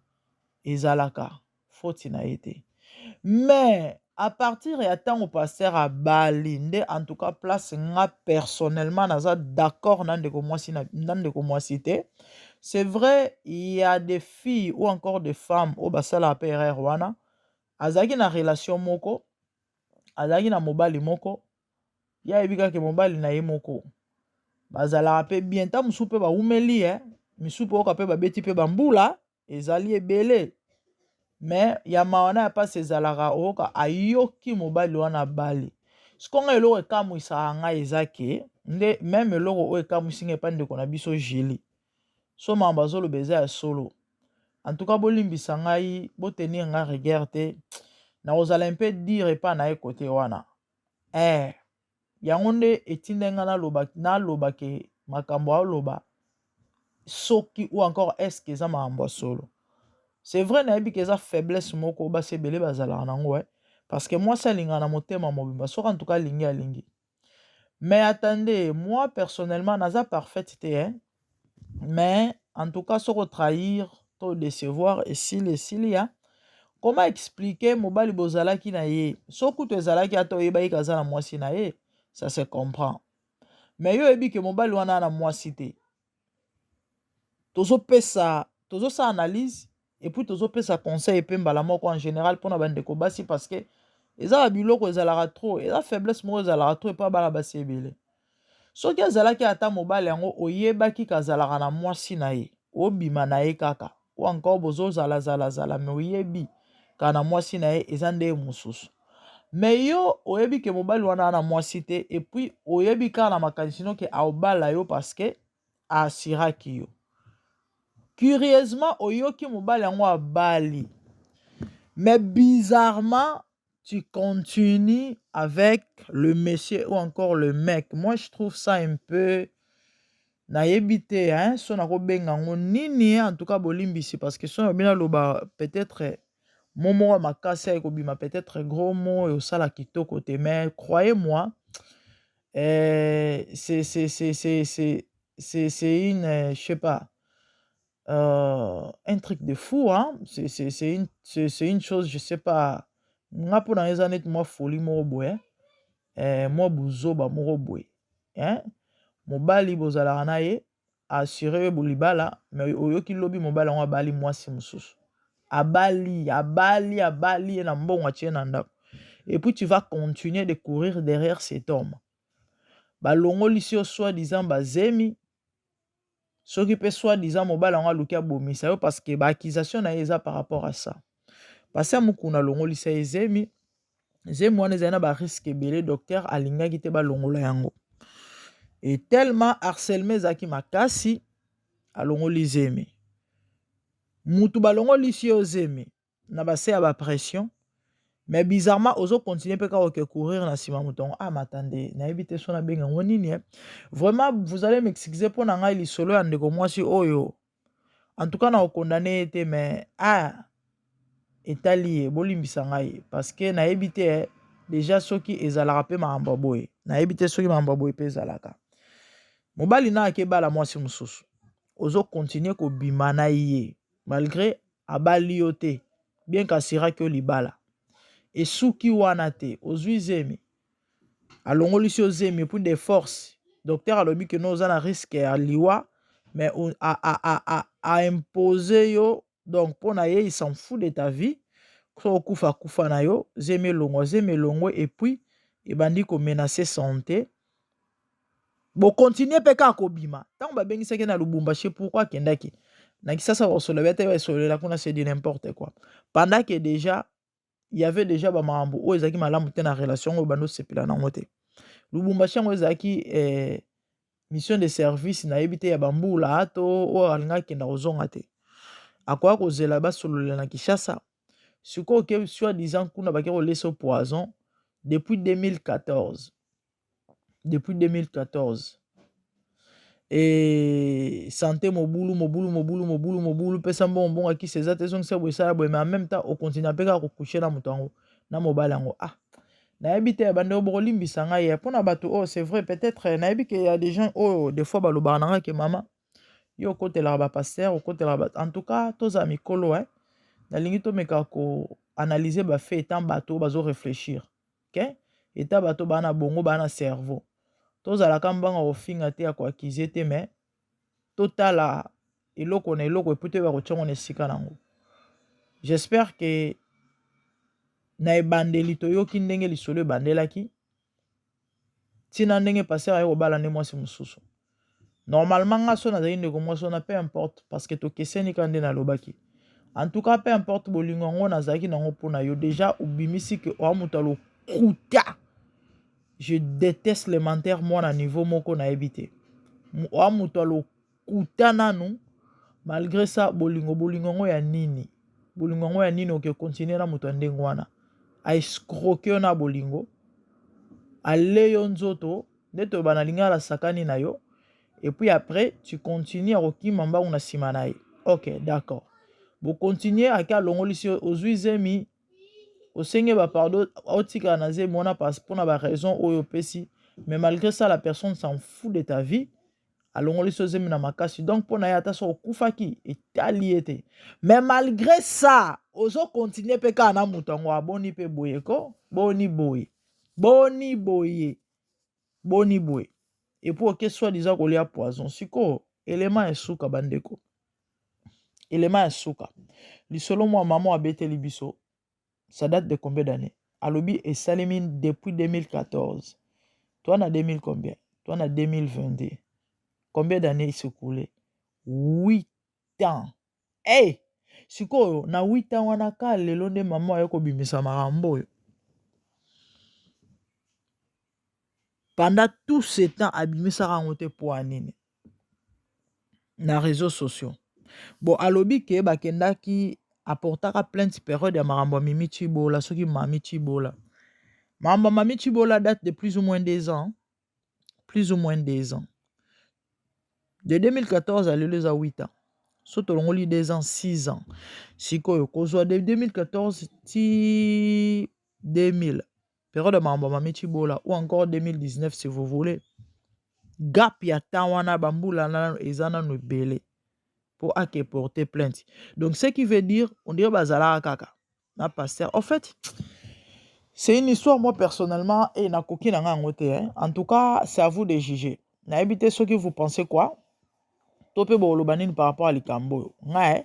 ezalaka faute na ye te. Mais à partir ya ntango pasteur abali nde en tout cas place nga personnellement naza d'accord na ndeko mwasi te. C'est vrai, il y a des filles ou encore des femmes au basala pe erreur wana azaki na relation moko azaki na mobali moko ya ebika ke mobali na ye moko bazala pe bien ta musu pe ba umeli misu pe oka pe babeti pe bambula ezali ebele. Mais ya mawana ya pasi ezalaka oyoka ayoki mobali wana bali sikonga eloko ekamwisaka ngai eza ke nde meme eloko oyo ekamwisi ngai epa ndeko na biso Julie so makambo azoloba eza ya solo. En tout cas bolimbisa ngai botenir ngai rigueur te nakozala mpe dire epa na ye kote wana yango nde etinde ngai naloba ke makambo aloba soki ou encore est-ce que eza makambo ya solo. C'est vrai nayebi ke eza faiblesse moko basi ebele bazalaka nango parce que moi salinga na motema mobimba soki en tout cas alingi. Mais attendez, moi personnellement naza parfaite te mais en tout cas soko trahir to décevoir esili ya comment expliquer mobali bozalaki na ye soki to ezalaki ata oyebaki kaza na mwasi na ye ça se comprend. Mais yo ebi ke mobali wana na mwasi te tozosala analyse et puis tozopesa conseil pe mbala moko en général mpona bandeko basi parce que ezala biloko ezalaka trop eza faiblesse moko ezalaka trop epa bana basi ebele. Soki azalaki ata mobali yango oyebaki kazalaka na mwasi na ye obima na ye kaka ou encore bozozala me oyebi ka na mwasi na ye eza nde mosusu. Mais yo oyebi ke mobali wana na mwasi te et puis oyebi kaka na makanisi no ke aobala yo parce que asiraki yo. Curieusement, oyoki mobali yango abali. Mais bizarrement, tu continues avec le monsieur ou encore le mec. Moi, je trouve ça un peu naïbité, hein. So na ko benga ngo nini, en tout cas bolimbisi parce que so bina loba peut-être momo makasa ekobima peut-être gros mot et osala kitoko te mais croyez-moi c'est une je sais pas un truc de fou, hein. C'est une chose, je sais pas. Nga po na eza net moi folie moko boye. Moi buzoba moko boye. Hein? Mobali bozalaka na ye assuré bolibala mais oyoki lobi mobali ngo abali mwasi mususu. Abali na mbongo atie na ndako. Et puis tu vas continuer de courir derrière cet homme. Balongoli si o soi-disant bazemi soki pe soi-disant mobali yango aluki abomisa yo parce que baakisation na ye eza par rapport à ça. Parce que mokuna longolisa ye zemi wana ezali na bariske ebele docteur alingaki te balongola yango. Et tellement harcèlement ezalaki makasi alongoli zemi. Mutu balongoli si yo zemi na base ya bapression mais bizarrement ozo continuer pe ka courir na sima mutongo matande na ebite so na benga nini vraiment vous allez m'excuser pour na ngai lisolo ya ndeko mwasi oyo en tout cas na condamné été mais etali bolimbisa ngai parce que na ebite déjà soki ezalaka pe maamba boye na ebite soki maamba boye pe ezalaka mobali na akebala mwasi mususu ozo continuer ko bima na ye malgré abali yo te bien kasira que libala. esuki wana te ozwi zemi alongoli si ozemi pour des forces docteur alobi que nous na risque ya liwa mais a imposer yo donc pour na ye il s'en fout de ta vie so kufa na yo zemi longo et puis ebandi ko menacer santé bo continuer pe ka kobima tant ba bengi seke na Lubumbashi pourquoi kendaki na kisasa ba solo bete ba solo la kuna c'est dit n'importe quoi pendant que déjà il y avait déjà ba mambo o ezaki malamu te na relation o bando sepela na ngote Lubumbashi ngo ezaki mission de service na yebite ya bambula ato o alinga kenda ozonga te akwa ko zela ba solo na Kishasa siko ke soi-disant kuna ba ke laisser poison depuis 2014 et santé mobulu pesa mbongo aki seza te songi sebo esala boye mais en même temps au continue peka ko coucher na mutango na mobala ngo na yebite bande oboko limbisa ngai ya pona bato oh c'est vrai peut-être na yebi que y a des gens oh des fois baloba nanga ke mama yo kotela ba pasteur kotela ba en tout cas toza mikolo na lingi to meka ko analyser ba fait tant bato bazo réfléchir OK eta bato bana bongo bana cerveau tozalaka mbanga ofinga te ya koakize te me totala eloko na eloko epute bakotiango na esika nango j'espère que na ebandeli toyoki ndenge lisolo ebandelaki ntina ndenge paster aye kobala nde mwasi mosusu normalement nga so nazali ndeko mwasi wana peu importe parce que tokeseni ka nde nalobaki en tout cas peu importe bolingo yango nazalaki nango mpona yo déjà obimisi ke oya moto alokuta. Je déteste les menteurs moi à niveau moko na ebité. Oya moto alokuta nanu malgré ça bolingo ngo ya nini. Bolingo ngo ya nini oke continuer na moto ndenge wana. A escroquer na bolingo. A leyo nzoto ndeto banalinga la sakani na yo. Et puis après tu continues à kokima mbangu na sima na ye. OK, d'accord. Bo continuer à ka longoli si ozwi zemi osenge ba pardon otika na zemi wana parce pour na ba raison oyo pesi mais malgré ça la personne s'en fout de ta vie alongoli so zemi na makasi donc pour na ya ta so okufaki etali ete mais malgré ça ozo continuer pe ka na mutango aboni pe boye ko boni boye et pour que soit disant qu'on lia poison siko élément esuka bandeko élément esuka lisolo moi maman abete libiso. Ça date de combien d'années? Alobi et Salimine depuis 2014. Toi, on a 2000 combien? Toi, on a 2022. Combien d'années il s'est coulé? 8 ans. Hey! Siko, na 8 ans, on a ka lelo de maman yoko bimisa marambo. Pendant tout ce temps, abimisa rangote pour anine. Na réseaux sociaux. Bon, alobi ke bakendaki apportaka plainte période ya marambo Mimi Chibola soki Mami Chibola. Marambo Mami Chibola date de plus ou moins 2 ans. Plus ou moins 2 ans. De 2014 à les 8 ans. Soto longoli 2 ans, 6 ans. Siko kozwa de 2014 ti 2000. Période de marambo Mami Chibola ou encore 2019 si vous voulez. Gap ya tawana bambula na ezana no belé. Pour porter plainte. Donc, ce qui veut dire, on dirait bazala kaka. Na pasteur. En fait, c'est une histoire, moi, personnellement, et na koki na nga ngote. En tout cas, c'est à vous de juger. Na éviter ce que vous pensez quoi. Topé bolobanine par rapport à l'ikambo. Nga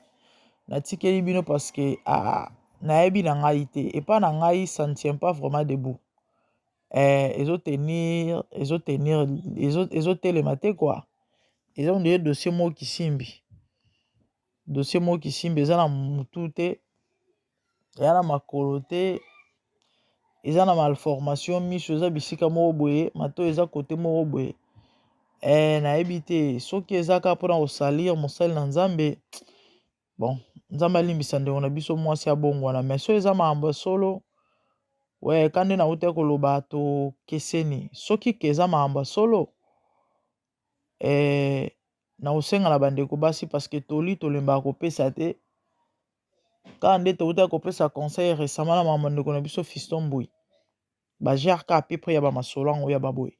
na tikeli bino parce que na ebi na nga ité. Et pas na nga ça ne tient pas vraiment debout. Ils ont tenir les matés quoi. Ils ont des dossiers mo qui simbi. Dossier mo ki simbe eza na mutu te eza na makolo te eza na malformation miso eza bisika moko boye mato eza kote moko boye nayebi te soki ezaka mpona kosalir mosali na nzambe bon nzambe alimbisa ndeko na biso mwasi abongwana mais so eza makambo ya solo ka nde nauta koloba tokeseni soki ke eza makambo ya solo na osenga na bandeko basi parce que toli tolembaka kopesa te ka nde touta kopesa conseil récemment na makambo ndeko na biso Fiston Mbui bagère ka à peu près ya bamasolo yango ya baboye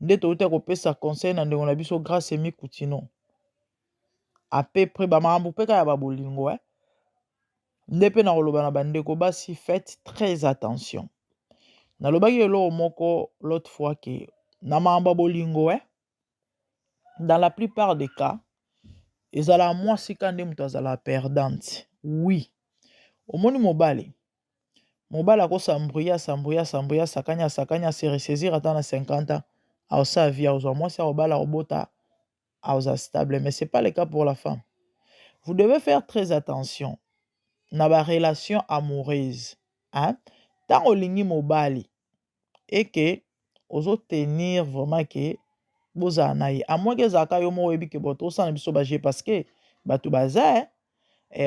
nde touta kopesa conseil na ndeko na biso Grâce Emi Koutino à peu près bamakambo mpe ka ya babolingo ndepe na koloba na bandeko basi faites très attention. Nalobaki eloko moko l'autre fois que na maamba bolingo dans la plupart des cas ezala mwasi kande mutu azala perdante. Oui. Omoni mobali akosambrouilla sakanya se ressaisir ata na 50 ans aosa vie aozwa mwasi akobala obota aosa stable, mais c'est pas le cas pour la femme. Vous devez faire très attention na ba relation amoureuse, hein? Tant olingi mobali et que ozo tenir vraiment que boza na ye, à moins que zaka yo mo webi ke boto osana biso baje parce que batu baza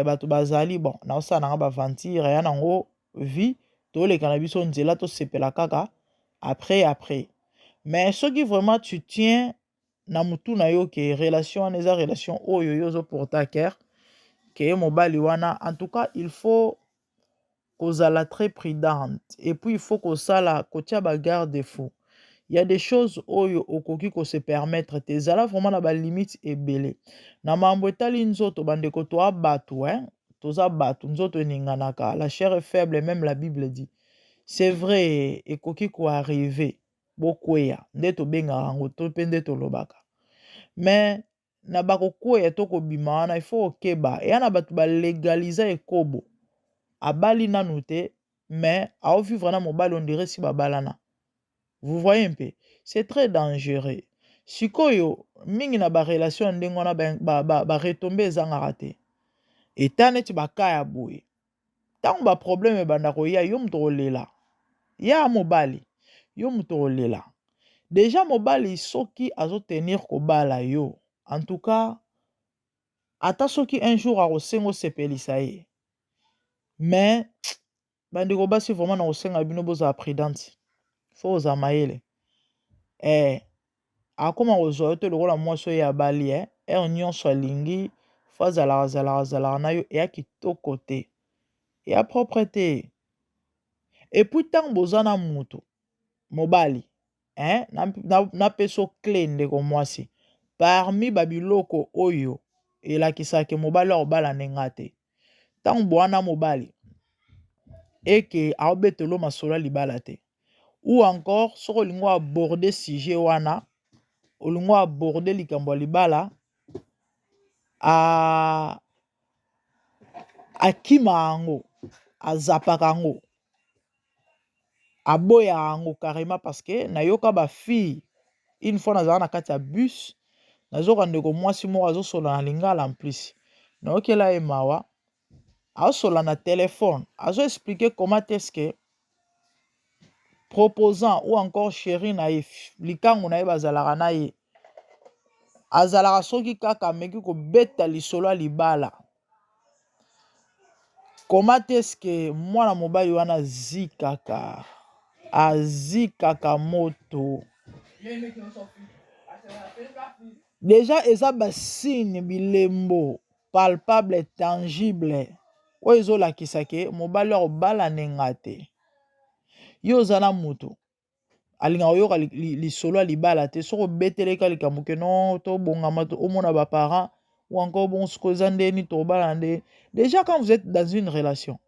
batu bazali bon na osana nga ba ventire ya nango vie to le cannabis on nzela to sepela kaka après. Mais ce qui vraiment tu tiens na mutu na yo ke relation eza relation oyo yo zo porta cœur que mobali wana, en tout cas il faut kozala très prudente et puis il faut kozala kotia ba garde fou. Il y a des choses oyo okoki ko se permettre te zala vraiment na ba limite ebele. Na mambo etali nzoto bandeko to abatu toza batu nzoto eninganaka, la chair est faible, même la Bible dit. C'est vrai ekoki ko arriver bokweya nde to benga rango to pende to lobaka. Mais na bakokweya to kobima wana il faut okeba et na batu ba légaliser ekobo. Abali nanu te mais ao vivre na mobali on dirait si babalana. Vous voyez un peu, c'est très dangereux. Sikoyo mingi na ba relation ndenge wana ba retomber ezanga te. Eta neti bakaya boye. Tango ba problème banda koya yo muto olela. Ya mobali, yo muto olela. Déjà mobali soki azo tenir kobala yo. En tout cas, ata soki un jour akosengo sepelisa ye. Mais bandeko basi vraiment na kosenga bino boza prudente. Faut oza mayele. Akoma kozwa te lokola mwasi oyo ya bali nyonso alingi fo azalaka na yo eya kitoko te eya propre te. Et puis ntango boza na mutu mobali napesa clé ndeko mwasi parmi babiloko oyo elakisaka mobali akobala ndenga te ntango bowana mobali eke aobetelo masolo libala te ou encore soko olingo aborder sujet wana olingo aborder likambo ya libala akima yango azapaka yango aboya yango carrément parce que nayoka ba fille une fois nazala na kati ya bus nazoka ndeko mwasi moko azosola na lingala en plus nayokela ye mawa azosola na téléphone azo expliquer comment est-ce que proposant ou encore chéri na ye likango na ye bazalaka na ye azalaka soki kaka ameki kobeta lisolo ya libala. Comment est-ce que mwana mobali wana azikaka moto déjà eza basigne bilembo palpable tangible oyo ezolakisa ke mobali akobala ndenga te. Yo oza na moto alinga oyoka lisolo ya libala te soko obeteleka likambo ke non tobongama to omona baparent ou encore bon siko eza ndeni tobala nde. Déjà quand vous êtes dans une relation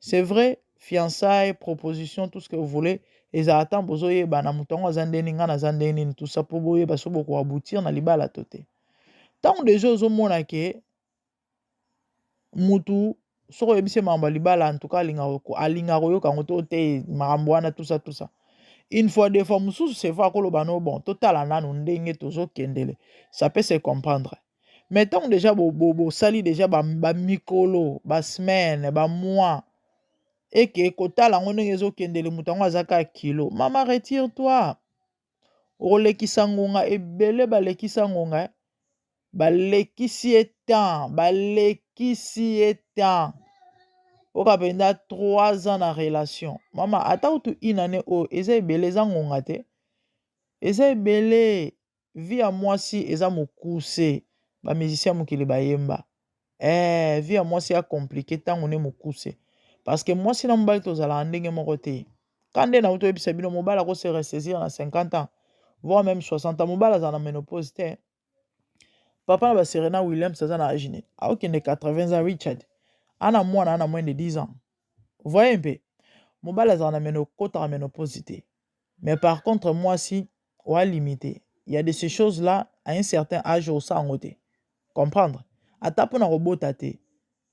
c'est vrai fiançailles proposition tout ce que vous voulez ezala temps bozoyeba na moto yango aza ndeni nga naza ndeni tout ça po boyeba so boko aboutir na libala to te. Ntango déjà ozomona ke mutu soko oyebise makambo ya libala en tout cas alinga koyoka yango to te makambo wana tout ça une fois deux fois mosusu c'est vrai akoloba no bon totala nanu ndenge tozokendele ça peut se comprendre. Mais ntango déjà bosali déjà bamikolo basemaine bamois eke kotala yango ndenge ezokendele moto yango aza kaka kilo mama retire toi okolekisa ngonga ebele balekisa ngonga balekisi etan okapenda 3 ans na relation mama ata utu une année oyo eza ebele eza ngonga te eza ebele vie ya mwasi eza mokuse bamusicien mokili bayemba vie ya mwasi ya compliqué ntango ne mokuse parce que mwasi na mobali tozalaka ndenge moko te kande na uto yebisa bino mobali akose ressaisir na 50 ans voire même 60 ans mobali aza na ménopause te. Papa na Serena Williams aza na âge nini aokende 80 ans Richard ana mwana ana moins de 10 ans. Vous voyez un peu? Mobile azana meno kota ménopausité. Mais par contre moi si on a limité. Il y a de ces choses là à un certain âge au ça en comprendre. Atapo na robot tate.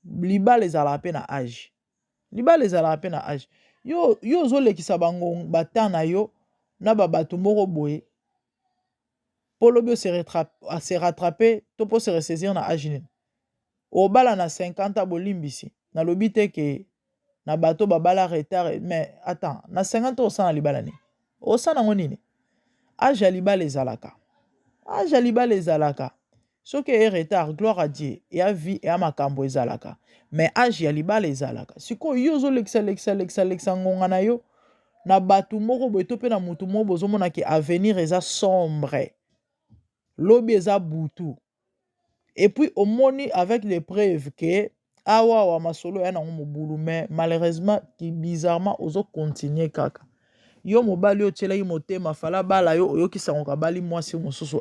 Liba les ala peine à âge. Liba les ala peine à âge. Yo zo le kisabango batana yo na babatu moko boye. Polobio se rattraper to po se ressaisir na âge nini. Obala na 50 ans bolimbisi. Na lobite ke na bato babala retard mais attends na 50 ans osana libala ni. Osana ngonini. Âge libala ezalaka. Âge libala ezalaka. Soki e retard gloire à Dieu et à vie et à makambo ezalaka. Mais âge ya libala ezalaka. Siko yo zo lexa ngonga na yo na batu moko boye to pe na mutu moko bozomona ki avenir eza sombre. Lobi eza butu. Et puis au moni avec les preuves que awa masolo ya na mobulu mais malheureusement qui bizarrement ozo continuer kaka. Yo mobali yo tshela yi motema fala bala yo oyo kisangoka bali mwasi mosusu.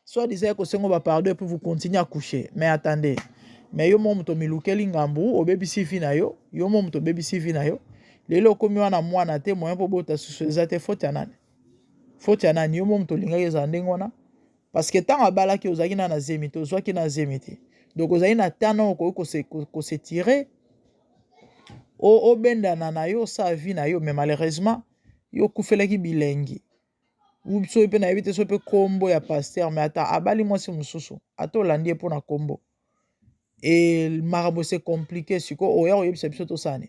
Soit disait que c'est va pardon pour vous continuer à coucher. Mais attendez. Mais yo moto milukeli ngambu obebisi fina yo moto bebisi fina yo. Lelo komi wana mwana te moyen po bota susu ezate faute ya nani. Faute ya nani yo moto linga yeza ndengona. Parce que tant abalaki ozaki na zemite ozwaki na zemite. Donc ozaki na tano ko se tirer o benda na yo sa vie na yo mais malheureusement yo kufelaki bilengi. Ou so pe na evite so pe kombo ya pasteur mais ata abali mwasi mususu ato landie po na kombo. Et le marabout c'est compliqué siko oya oyebisa biso to sane.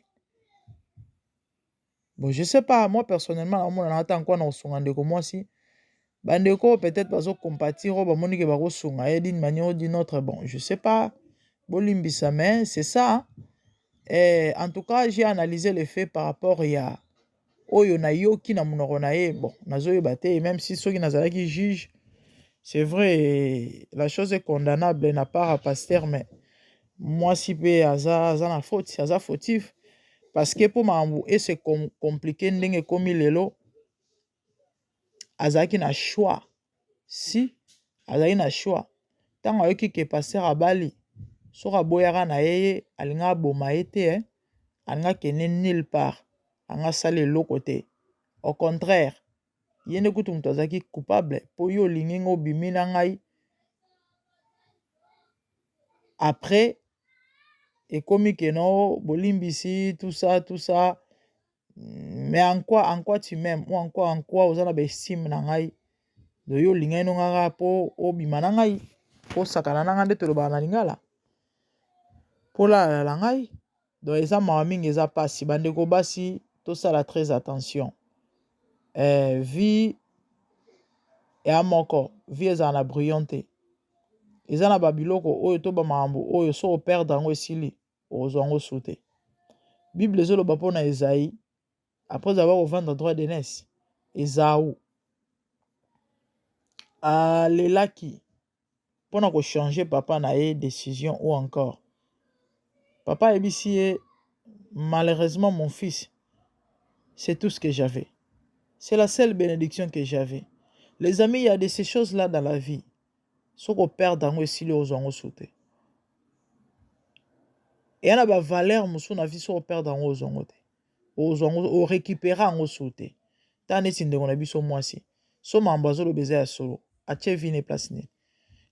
Bon je sais pas moi personnellement moi na ata quoi na osunga ndeko mwasi. Bandeko peut-être bazo compatir ba moni ke ba kosunga et d'une manière ou d'une autre bon je sais pas bolimbisa mais c'est ça. Et en tout cas j'ai analysé les faits par rapport à oyo na yoki na munoko na ye bon nazoyeba te même si soki nazalaki juge c'est vrai la chose est condamnable na part à pasteur mais moi si pe aza na faute si aza fautif parce que pour mambu et c'est compliqué ndenge komi lelo azaki na choix si azaki na choix tango ayoki ke pasteur abali soka boyaka na yeye alinga boma ete alinga kene nulle part anga sale eloko te. Au contraire, yene kutu mutu azaki coupable po yo olingi nga obimi na ngai après ekomi ke no bolimbisi tout ça mais en quoi tu m'aimes ou en quoi oza na bestime na ngai do yo olingai no ngaka po obima na ngai po sakana na ngai nde tolobaka na lingala po lalala ngai do eza mawa mingi eza pasi bandeko basi tosala très attention. Vie et à moko vie eza na brillante eza na babiloko oyo to ba mambo oyo so operdre yango esili ozwa yango sute. Bible ezoloba mpona Esaïe après avoir revendre droit d'aînesse Esaü alelaki mpona kochanger papa na ye décision ou encore papa ebisi ye malheureusement mon fils c'est tout ce que j'avais. C'est la seule bénédiction que j'avais. Les amis, il y a de ces choses-là dans la vie. Ce qu'on perd dans le style aux gens sautés. Et il y a des valeurs qui sont vie sur perd dans aux gens au récupérer en sauté. Tant est de on a vu sur moi si. So mambazo le baiser à solo. A tche vine place ni.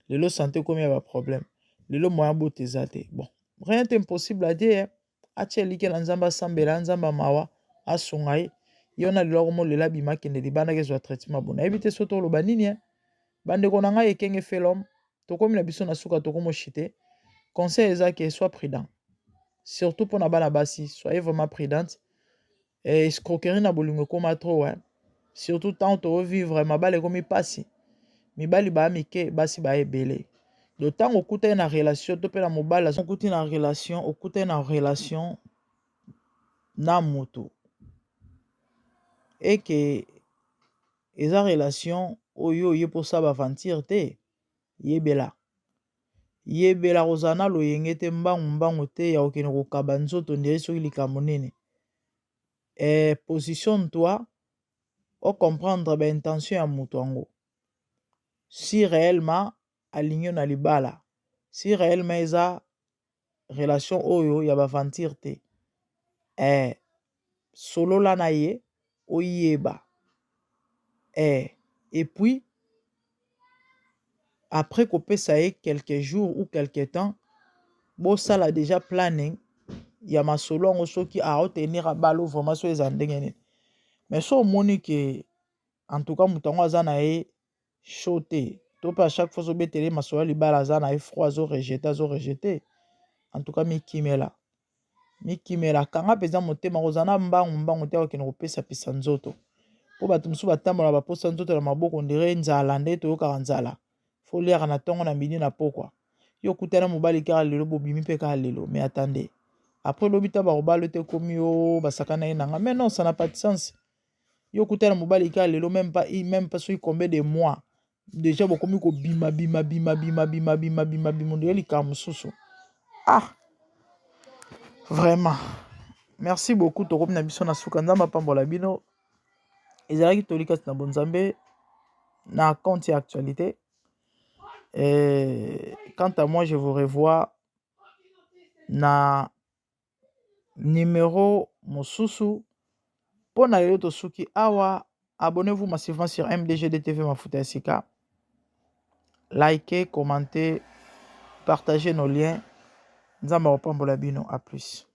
Le lo santé comme il y a un problème. Le lo moyen beau zate. Bon, rien n'est impossible à dire. A tche like l'anzamba sambela nzamba mawa a sungai. Yona lilo mo lela bima kende di bana gezwa traitement bon. Éviter soto lo banini bande ko nanga ekenge felom to komi na biso na suka to komo chité. Conseil ezake soit prudent. Surtout pour na bana basi, soyez vraiment prudente. Et escroquerie na bolingo koma trop surtout tant to vivre ma bale komi pasi. Mi bali ba mike basi ba ebele. D'autant okuta na relation to pe na mobala okuta na relation na moto. Et que eza relation oyo ye pour ça ba aventure te yebela rozana lo yengete mbangu te ya okene ko kabanzoto ndire soki likambo nini position toi o comprendre ba intention ya moto ango si réellement aligné na libala si réellement eza relation oyo ya baventure te. Solola na ye oyeba. Et puis après kopesa ye quelques jours ou quelques temps, bosala déjà planning ya masolo yango soki aotenir abalo vraiment so eza ndenge nini. Mais so omoni ke en tout cas moto yango aza na ye chaud te, to mpe à chaque fois ozobetele masolo ya libala aza na ye froid, azorejete, en tout cas mikimela kanga mpenza motema kozala na mbangu te akokende kopesa nzoto. Po bato mosusu batambola baposa nzoto na maboko ndire nzala nde toyokaka nzala. Fo liaka na ntongo na midi na pokwa. Yo kutana mobali kaka lelo bobimi mpe kaka lelo. Mais attendez. Après lobi ta barobalo te komi yo basakana ye nanga. Mais non, ça n'a pas de sens. Yo kutana mobali kaka lelo même pas sur combien de mois. Déjà bokomi ko bima ndire likambo mosusu. Ah. Vraiment. Merci beaucoup tokomi na biso na suka nzamba pambola bino. Ezalaki tolika na bonzambe na compte actualité. Quant à moi, je vous revois na numéro mosusu. Pour na lelo tosuki awa, abonnez-vous massivement sur MDGDTV Mafuta Sika. Likez, commentez, partagez nos liens. Nzamba opambola bino, à plus.